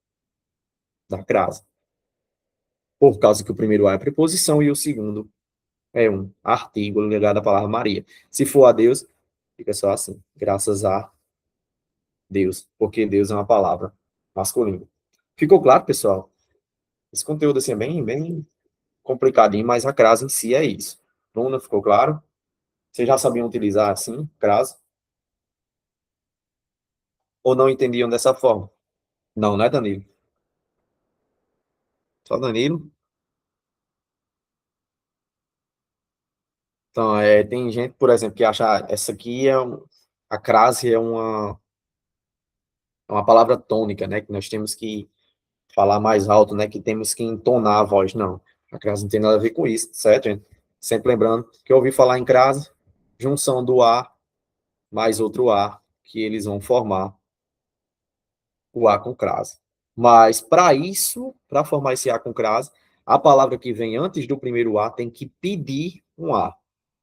S1: da crase. Por causa que o primeiro a é preposição e o segundo é um artigo ligado à palavra Maria. Se for a Deus, fica só assim, graças a Deus, porque Deus é uma palavra masculina. Ficou claro, pessoal? Esse conteúdo assim, é bem complicadinho, mas a crase em si é isso. Bruna, ficou claro? Vocês já sabiam utilizar assim, crase? Ou não entendiam dessa forma? Não, né, Danilo? Só Danilo? Então, tem gente, por exemplo, que acha essa aqui a crase é uma palavra tônica, né? Que nós temos que falar mais alto, né? Que temos que entonar a voz. Não, a crase não tem nada a ver com isso, certo, gente? Sempre lembrando que eu ouvi falar em crase, junção do A mais outro A, que eles vão formar o A com crase. Mas para isso, para formar esse A com crase, a palavra que vem antes do primeiro A tem que pedir um A,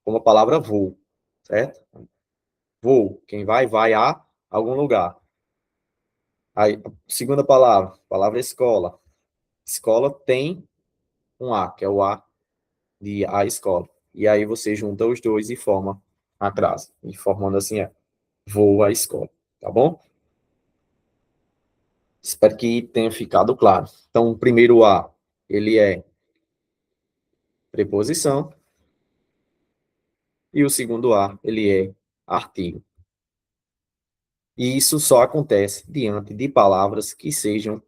S1: como a palavra vou, certo? Vou, quem vai, vai a algum lugar. Aí, segunda palavra escola. Escola tem um A, que é o A de a escola. E aí você junta os dois e forma a crase. E formando assim vou à escola. Tá bom? Espero que tenha ficado claro. Então, o primeiro A, ele é preposição. E o segundo A, ele é artigo. E isso só acontece diante de palavras que sejam,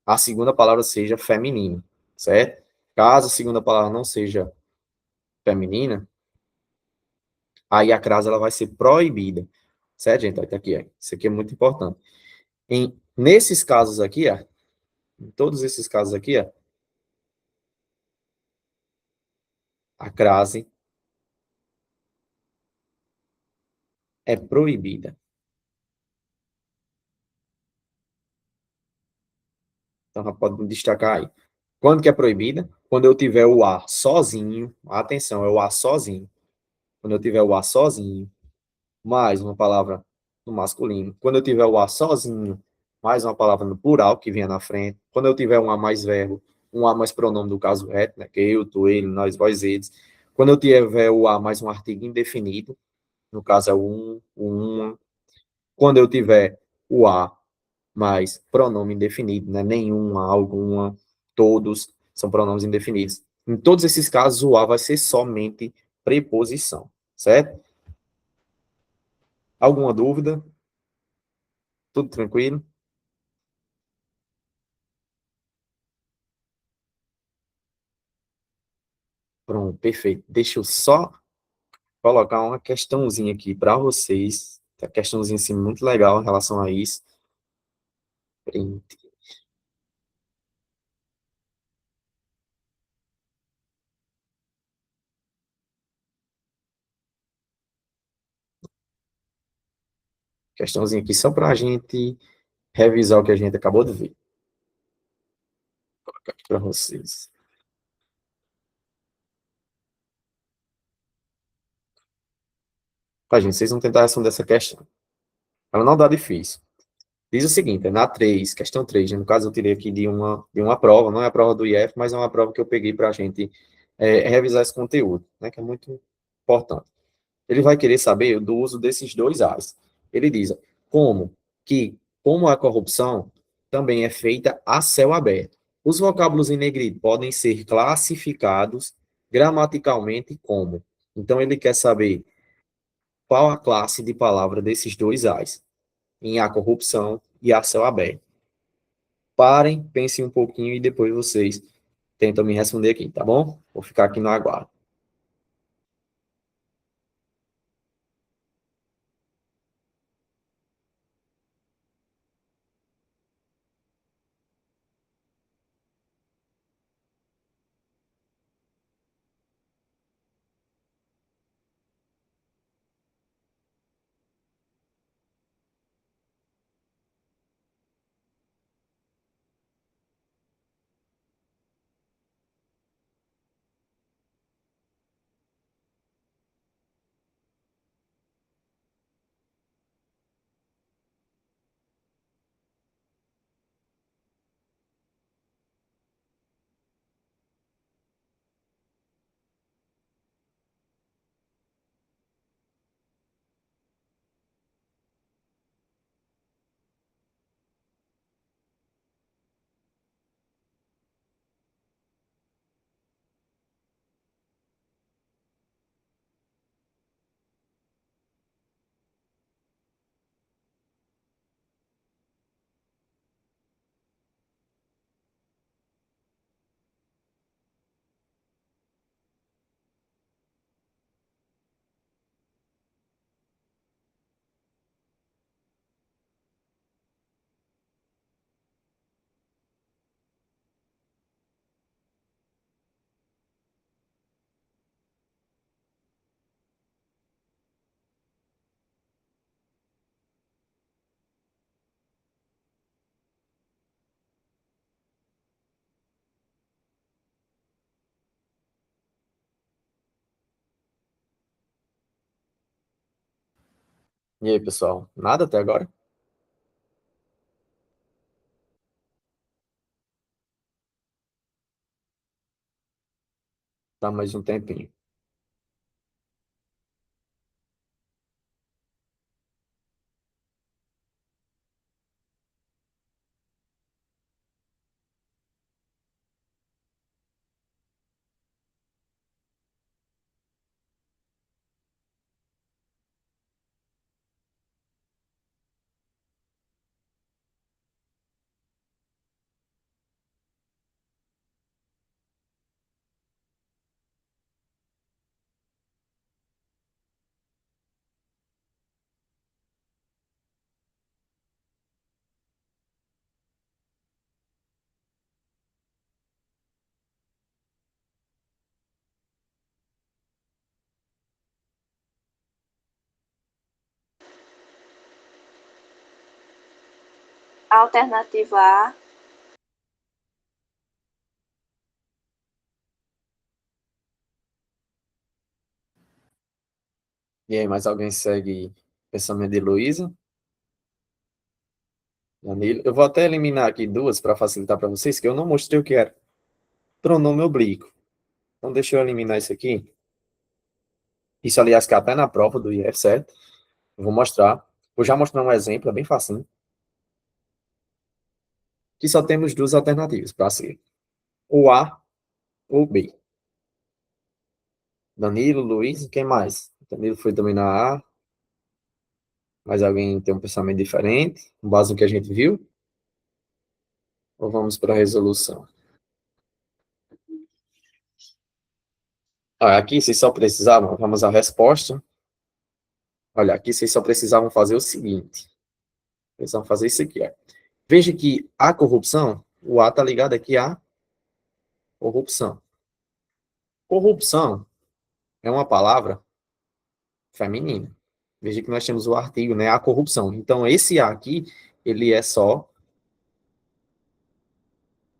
S1: a segunda palavra seja feminina, certo? Caso a segunda palavra não seja feminina, aí a crase ela vai ser proibida, certo, gente? Olha aqui, ó. Isso aqui é muito importante. Nesses casos aqui, ó, em todos esses casos aqui, ó, a crase é proibida. Então, já pode destacar aí. Quando que é proibida? Quando eu tiver o A sozinho, atenção, é o A sozinho. Quando eu tiver o A sozinho, mais uma palavra no masculino. Quando eu tiver o A sozinho, mais uma palavra no plural que venha na frente. Quando eu tiver um A mais verbo, um A mais pronome do caso reto, né, que é eu, tu, ele, nós, vós, eles. Quando eu tiver o A mais um artigo indefinido, no caso é o um, o uma. Quando eu tiver o A mais pronome indefinido, né, nenhuma, alguma, todos são pronomes indefinidos. Em todos esses casos, o A vai ser somente preposição, certo? Alguma dúvida? Tudo tranquilo? Pronto, perfeito. Deixa eu só colocar uma questãozinha aqui para vocês. A questãozinha assim, muito legal em relação a isso. Print. Questãozinha aqui só para a gente revisar o que a gente acabou de ver. Vou colocar aqui para vocês. Tá, gente, vocês vão tentar responder essa questão. Ela não dá difícil. Diz o seguinte, na 3, questão 3, no caso eu tirei aqui de uma prova, não é a prova do IF, mas é uma prova que eu peguei para a gente revisar esse conteúdo, né, que é muito importante. Ele vai querer saber do uso desses dois As. Ele diz como como a corrupção também é feita a céu aberto. Os vocábulos em negrito podem ser classificados gramaticalmente como. Então ele quer saber qual a classe de palavra desses dois As, em a corrupção e a céu aberto. Parem, pensem um pouquinho e depois vocês tentam me responder aqui, tá bom? Vou ficar aqui no aguardo. E aí, pessoal? Nada até agora? Tá mais um tempinho.
S2: Alternativa A.
S1: E aí, mais alguém segue pensamento de Luísa? Danilo? Eu vou até eliminar aqui duas para facilitar para vocês, que eu não mostrei o que era pronome oblíquo. Então, deixa eu eliminar isso aqui. Isso, aliás, cai até na prova do IF, certo? Eu vou mostrar. Vou já mostrar um exemplo, é bem fácil. Que só temos duas alternativas para ser. O A ou o B. Danilo, Luiz, quem mais? Danilo foi também na A. Mais alguém tem um pensamento diferente, com base no que a gente viu? Ou vamos para a resolução? Ah, aqui vocês só precisavam, vamos à resposta. Olha, aqui vocês só precisavam fazer o seguinte. Precisavam fazer isso aqui, ó. Veja que a corrupção, o A está ligado aqui à corrupção. Corrupção é uma palavra feminina. Veja que nós temos o artigo, né, a corrupção. Então, esse A aqui, ele é só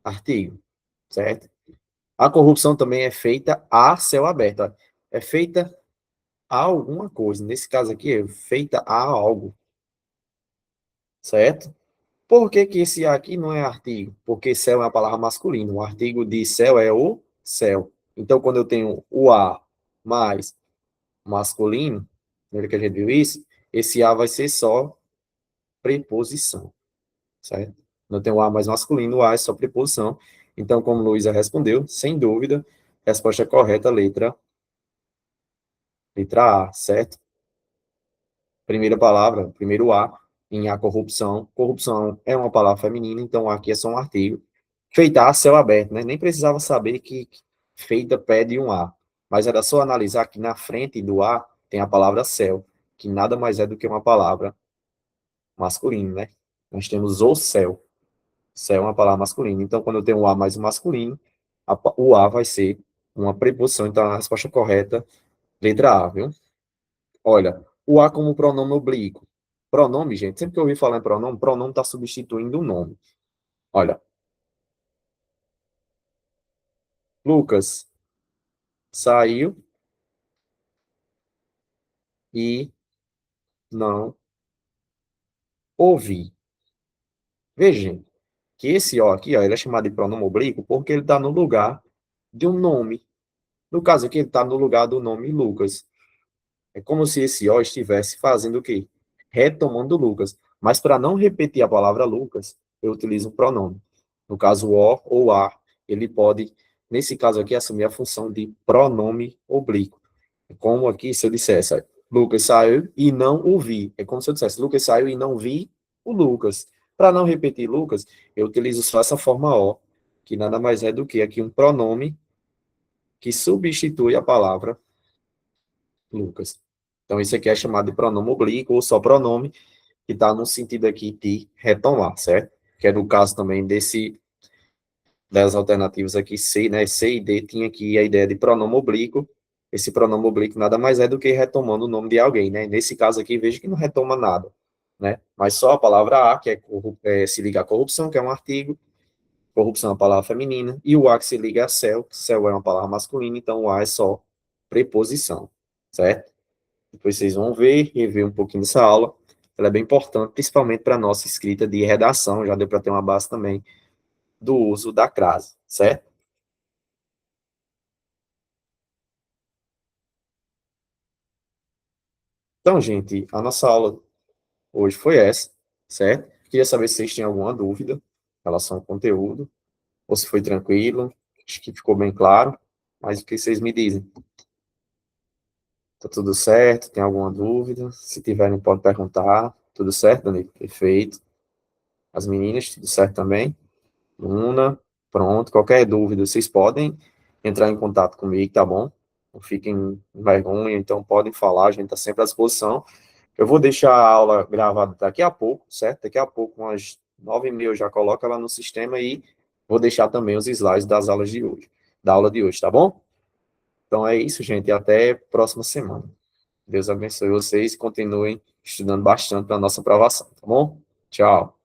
S1: artigo, certo? A corrupção também é feita a céu aberto. Ó. É feita a alguma coisa. Nesse caso aqui, é feita a algo, certo? Por que que esse A aqui não é artigo? Porque céu é uma palavra masculina. O artigo de céu é o céu. Então, quando eu tenho o A mais masculino, lembra que a gente viu isso? Esse A vai ser só preposição, certo? Quando eu tenho o A mais masculino, o A é só preposição. Então, como Luísa respondeu, sem dúvida, resposta correta, letra A, certo? Primeira palavra, primeiro A, em A, corrupção. Corrupção é uma palavra feminina, então aqui é só um artigo. Feita a céu aberto, né? Nem precisava saber que feita pede um A. Mas era só analisar que na frente do A tem a palavra céu, que nada mais é do que uma palavra masculina, né? Nós temos o céu. Céu é uma palavra masculina. Então, quando eu tenho um A mais um masculino, o A vai ser uma preposição. Então, a resposta correta, letra A, viu? Olha, o A como pronome oblíquo. Pronome, gente, sempre que eu ouvir falar em pronome, pronome está substituindo o nome. Olha, Lucas saiu e não ouvi. Veja, que esse O aqui, ó, ele é chamado de pronome oblíquo porque ele está no lugar de um nome. No caso aqui, ele está no lugar do nome Lucas. É como se esse O estivesse fazendo o quê? Retomando Lucas. Mas para não repetir a palavra Lucas, eu utilizo um pronome. No caso, o ou a, ele pode, nesse caso aqui, assumir a função de pronome oblíquo. É como aqui, se eu dissesse, Lucas saiu e não o vi. É como se eu dissesse, Lucas saiu e não vi o Lucas. Para não repetir Lucas, eu utilizo só essa forma O, que nada mais é do que aqui um pronome que substitui a palavra Lucas. Então, isso aqui é chamado de pronome oblíquo ou só pronome, que está no sentido aqui de retomar, certo? Que é no caso também das alternativas aqui C, né? C e D tinha aqui a ideia de pronome oblíquo. Esse pronome oblíquo nada mais é do que retomando o nome de alguém, né? Nesse caso aqui, veja que não retoma nada, né? Mas só a palavra A, que se liga à corrupção, que é um artigo, corrupção é uma palavra feminina, e o A que se liga a céu, que céu é uma palavra masculina, então o A é só preposição, certo? Depois vocês vão ver, rever um pouquinho dessa aula. Ela é bem importante, principalmente para a nossa escrita de redação, já deu para ter uma base também do uso da crase, certo? Então, gente, a nossa aula hoje foi essa, certo? Queria saber se vocês têm alguma dúvida em relação ao conteúdo, ou se foi tranquilo, acho que ficou bem claro, mas o que vocês me dizem? Tá tudo certo? Tem alguma dúvida? Se tiverem, pode perguntar. Tudo certo, Dani? Perfeito. As meninas, tudo certo também? Luna, pronto. Qualquer dúvida, vocês podem entrar em contato comigo, tá bom? Não fiquem com vergonha, então podem falar, a gente está sempre à disposição. Eu vou deixar a aula gravada daqui a pouco, certo? Daqui a pouco, umas 9h30, eu já coloco ela no sistema e vou deixar também os slides das aulas de hoje, da aula de hoje, tá bom? Então é isso, gente, e até próxima semana. Deus abençoe vocês e continuem estudando bastante para a nossa aprovação, tá bom? Tchau.